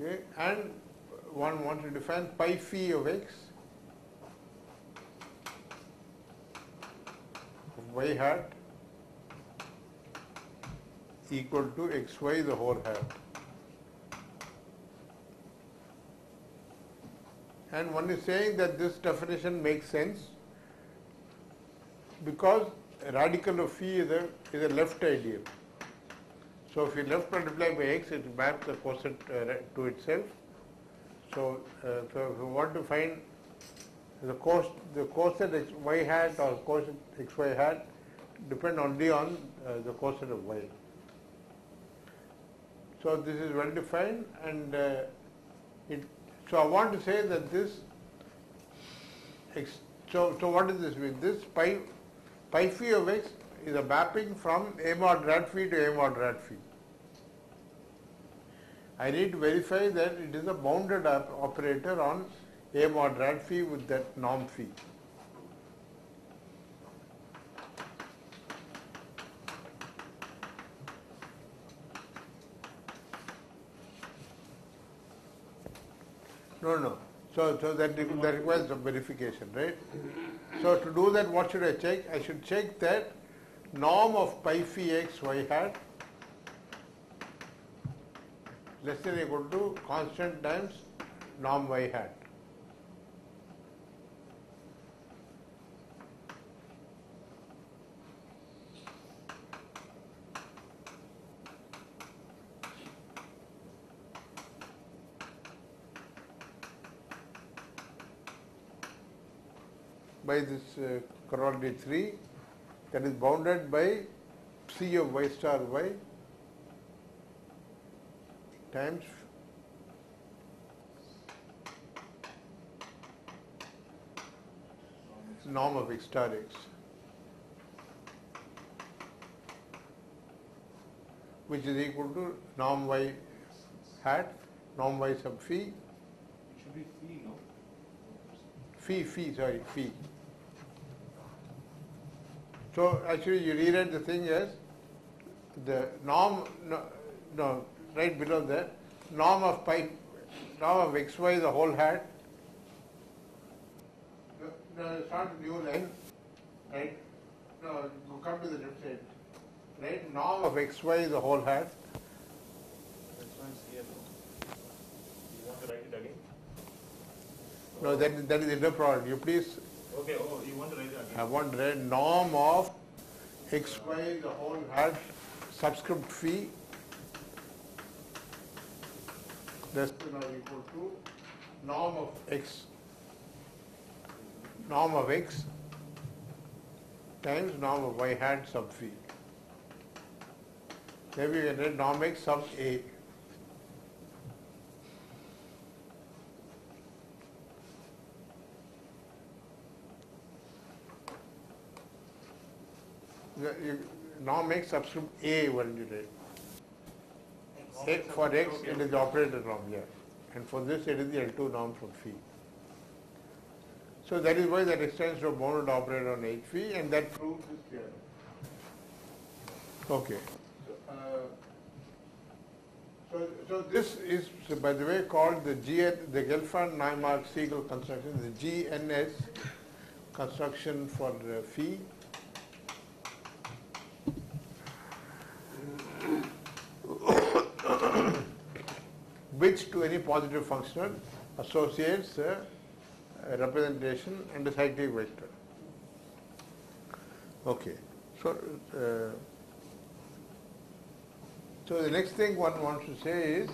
Okay, and one wants to define pi phi of x of y hat equal to xy the whole hat. And one is saying that this definition makes sense because a radical of phi is a left ideal. So if you left multiply by x, it maps the quotient to itself. So, if you want to find the quotient y hat or quotient xy hat, depend only on the quotient of y. So this is well defined, and so I want to say that this. So what does this mean? This pi phi of x is a mapping from A mod rad phi to A mod rad phi. I need to verify that it is a bounded operator on A mod rad phi with that norm phi. No. So that requires some verification, right? So to do that, what should I check? I should check that norm of pi phi x y hat less than or equal to constant times norm y hat. By this corollary 3, that is bounded by C of y star y times norm of x star x, which is equal to norm y hat, norm y sub phi. It should be phi, no? Phi. So actually you rewrite the thing as the norm, no, right below that, norm of xy the whole hat. No, start a new line, right? No, come to the left side, right? Norm of xy the whole hat. This one's here, no? You want to write it again? No, that is inner product. You please. Okay, you want to write it again? I want to write norm of xy the whole hat subscript phi less than or equal to norm of x times norm of y hat sub phi. Then we can write norm x sub a. Norm x subscript a, what did you write? For x, it is the operator norm, yeah. And for this, it is the L2 norm from phi. So that is why that extends to a bounded operator on H phi, and that proves this theorem. Okay. So this is, by the way, called the Gelfand-Neumark-Siegel construction, the GNS construction for phi which to any positive functional associates a representation and a cyclic vector. Okay, so so the next thing one wants to say is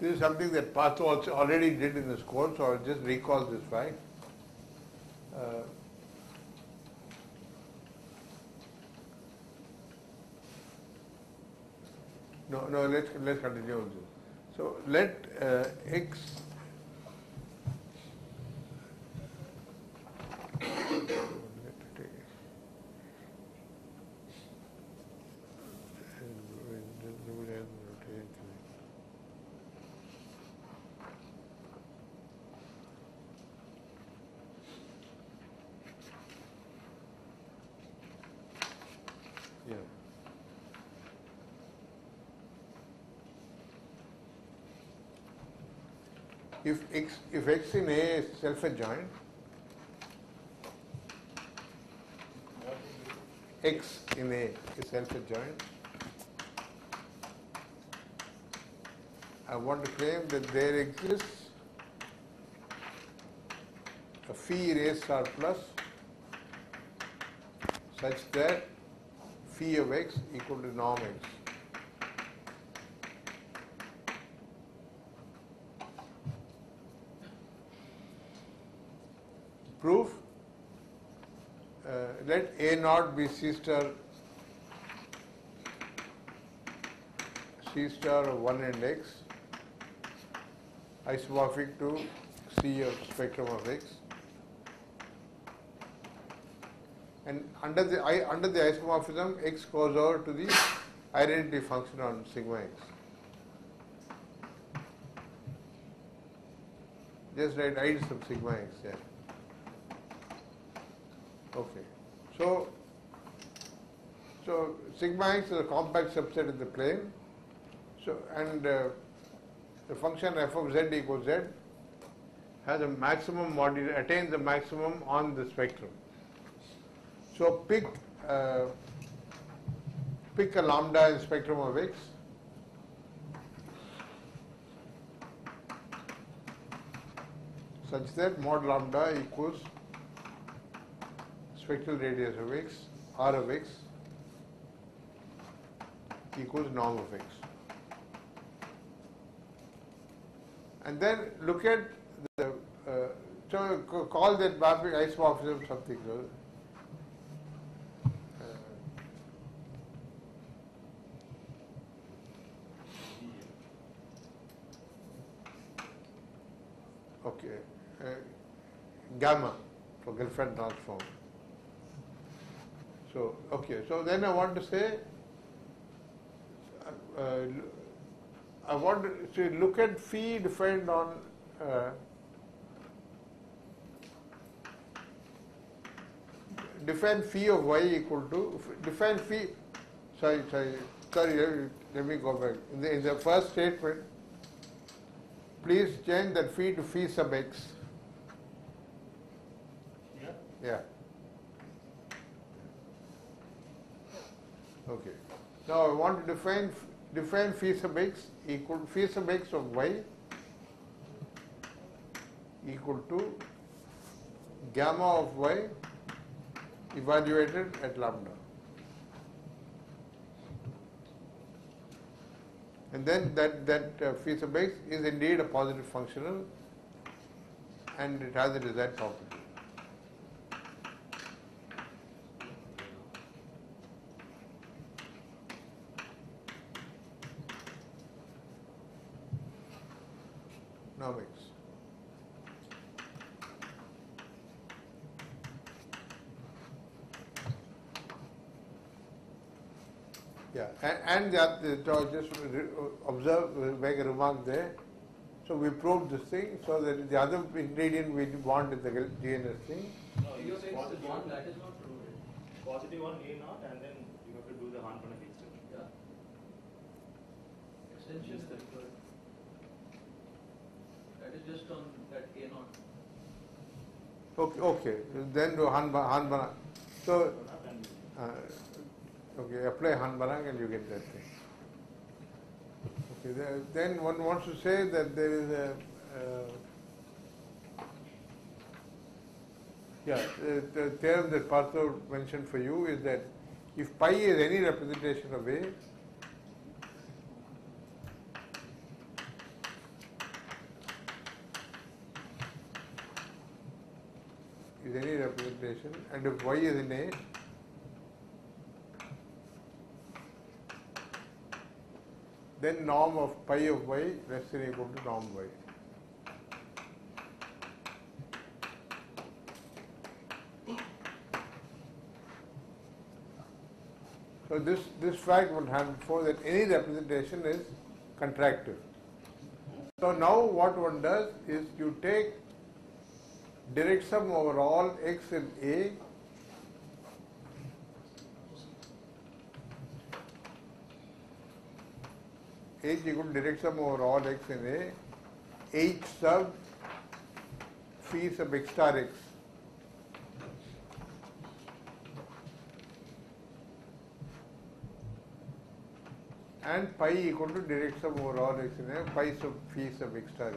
this is something that Partho also already did in this course, so I'll just recall this fact. No, let's continue with this. So let x yeah. If x in A is self-adjoint, x in A is self-adjoint, I want to claim that there exists a phi raised r plus such that phi of x equal to norm x. Proof, let A naught be C star of 1 and x isomorphic to C of spectrum of x, and under the isomorphism x goes over to the identity function on sigma x. Just write I sub sigma x there. Okay, so sigma x is a compact subset of the plane. So and the function f of z equals z has a maximum attains the maximum on the spectrum. So pick a lambda in spectrum of x. Such that mod lambda equals spectral radius of x, r of x equals norm of x. And then look at the, so call that mapping isomorphism something. Okay, gamma for Gelfand transform. So, okay, so then I want to say, I want to look at phi defined on define phi of y equal to define phi. Sorry. Let me go back. In the first statement, please change that phi to phi sub x. Yeah. Okay. Now I want to define phi sub x equal to phi sub x of y equal to gamma of y evaluated at lambda. And then that phi sub x is indeed a positive functional and it has a desired property. Norm x. Yeah, and just observe, make a remark there. So we proved this thing, so that the other ingredient we want is the GNS thing. No, You're saying it's the positive bond that is not true. positive on A naught, and then you have to do the Hahn-Banach extension. Yeah. Extension is the third. just on that A naught. Okay. Then do Hanbana. So, okay, apply Hanbana and you get that thing. Okay. Then one wants to say that there is a the theorem that Partho mentioned for you is that if pi is any representation of A, and if y is in A, then norm of pi of y less than or equal to norm y. So this fact would have before that any representation is contractive. So now what one does is you take direct sum over all x in A H equal to direct sum over all x in A, H sub phi sub x star x. And pi equal to direct sum over all x in A, pi sub phi sub x star x.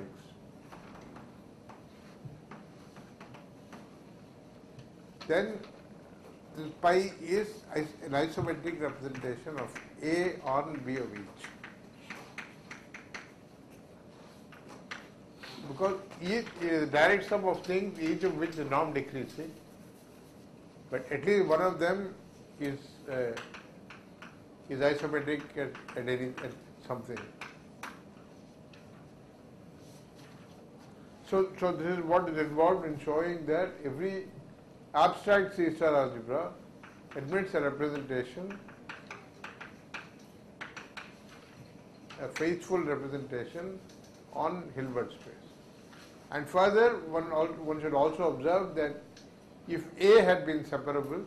Then this pi is an isometric representation of A on B of each. Because each is a direct sum of things, each of which the norm decreasing, but at least one of them is isometric at something. So this is what is involved in showing that every abstract C-star algebra admits a representation, a faithful representation on Hilbert space. And further, one should also observe that if A had been separable,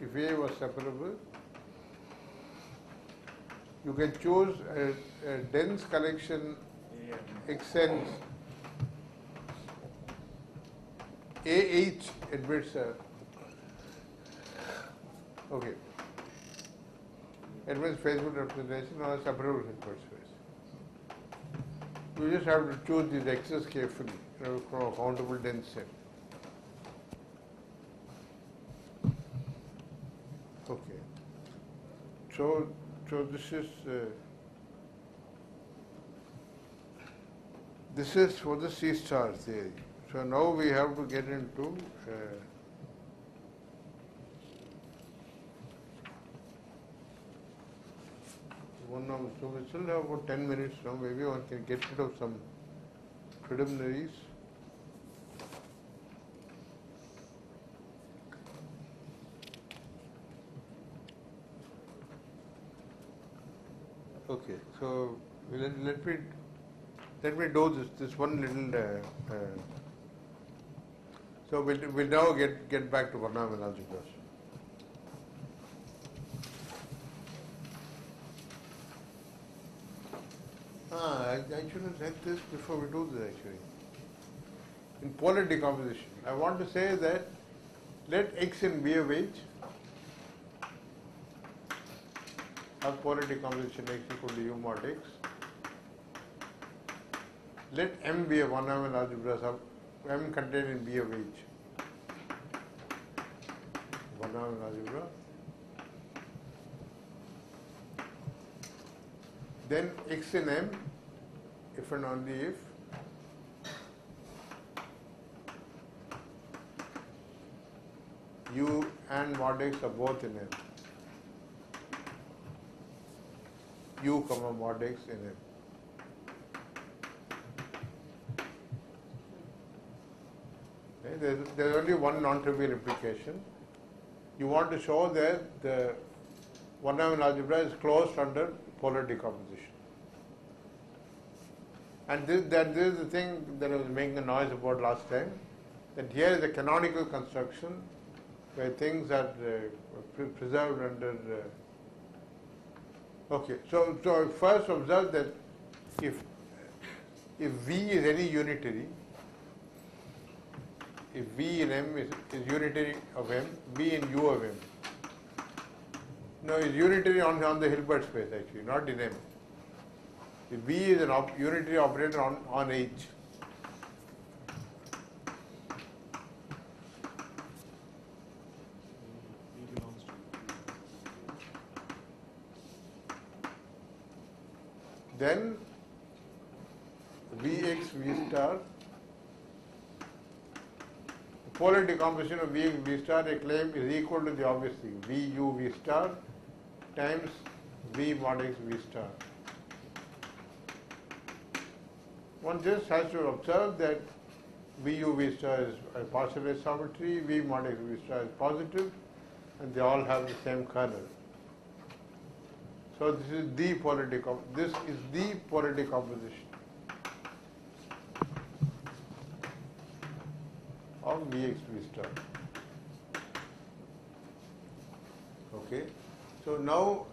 if A was separable, you can choose a dense collection extends AH admits a admits faithful representation on a separable Hilbert space. You just have to choose these x's carefully from a countable dense set. Okay. So this is for the C-star theory. So now we have to get into so we still have about 10 minutes now. Maybe one can get rid of some preliminaries. Okay, so let me do this one little. So we'll now get back to Varnam algebras. I should have said this before we do this actually. In polar decomposition, I want to say that let x in B of H have polar decomposition x equal to u mod x. Let M be a one-dimensional algebra sub M contained in B of H. One-dimensional algebra. Then x in M, if and only if u and mod x are both in M. U comma mod x in M. Okay, there's only one non-trivial implication. You want to show that the one-dimensional algebra is closed under polar decomposition. And this is the thing that I was making a noise about last time, that here is a canonical construction where things are preserved under Okay, so first observe that if V is any unitary, if V in M is unitary of M, V in U of M. No, it's unitary on the Hilbert space actually, not in M. If V is an unitary operator on H. V belongs to. Then Vx V star, polar decomposition of Vx V star, I claim, is equal to the obvious thing, Vu V star times V mod x V star. One just has to observe that Vu V star is a partial isometry, V mod x V star is positive, and they all have the same kernel. So this is the polar decomposition of Vx V star. Okay. So now,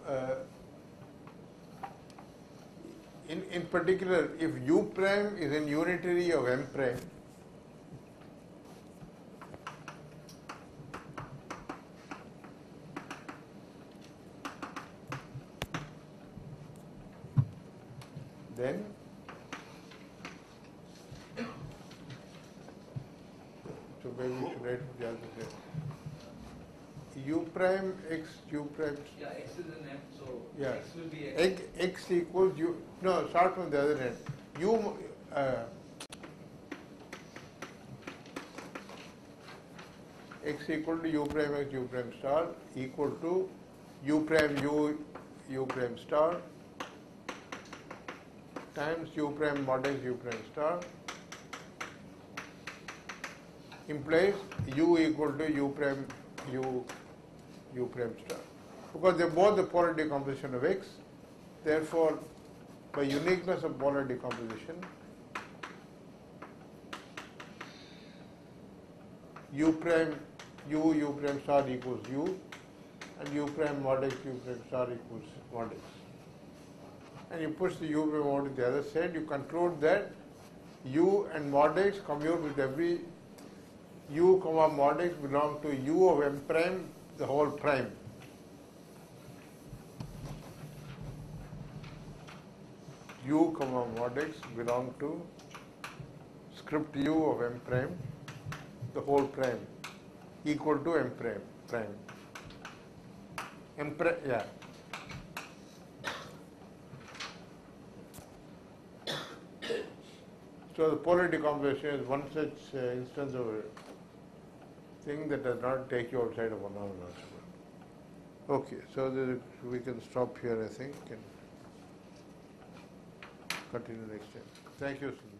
in particular, if U prime is an unitary of M prime, then so maybe we should write the other way. U prime x U prime. Yeah, x is in M, so Yeah. x will be x. X equals U. No, start from the other end. U. X equal to U prime x U prime star equal to U prime U prime star times U prime mod x U prime star implies U equal to U prime U prime star. Because they are both the polar decomposition of X, therefore by uniqueness of polar decomposition, U prime U prime star equals U and U prime mod x U prime star equals mod x. And you push the U prime over to the other side, you conclude that U and mod x commute with every U comma mod x belong to U of M prime, the whole prime. U comma mod x belong to script U of M prime, the whole prime, equal to M prime. M prime, yeah. So the polar decomposition is one such instance of a thing that does not take you outside of one another. Okay, so we can stop here, I think, and continue next time. Thank you, Sundar.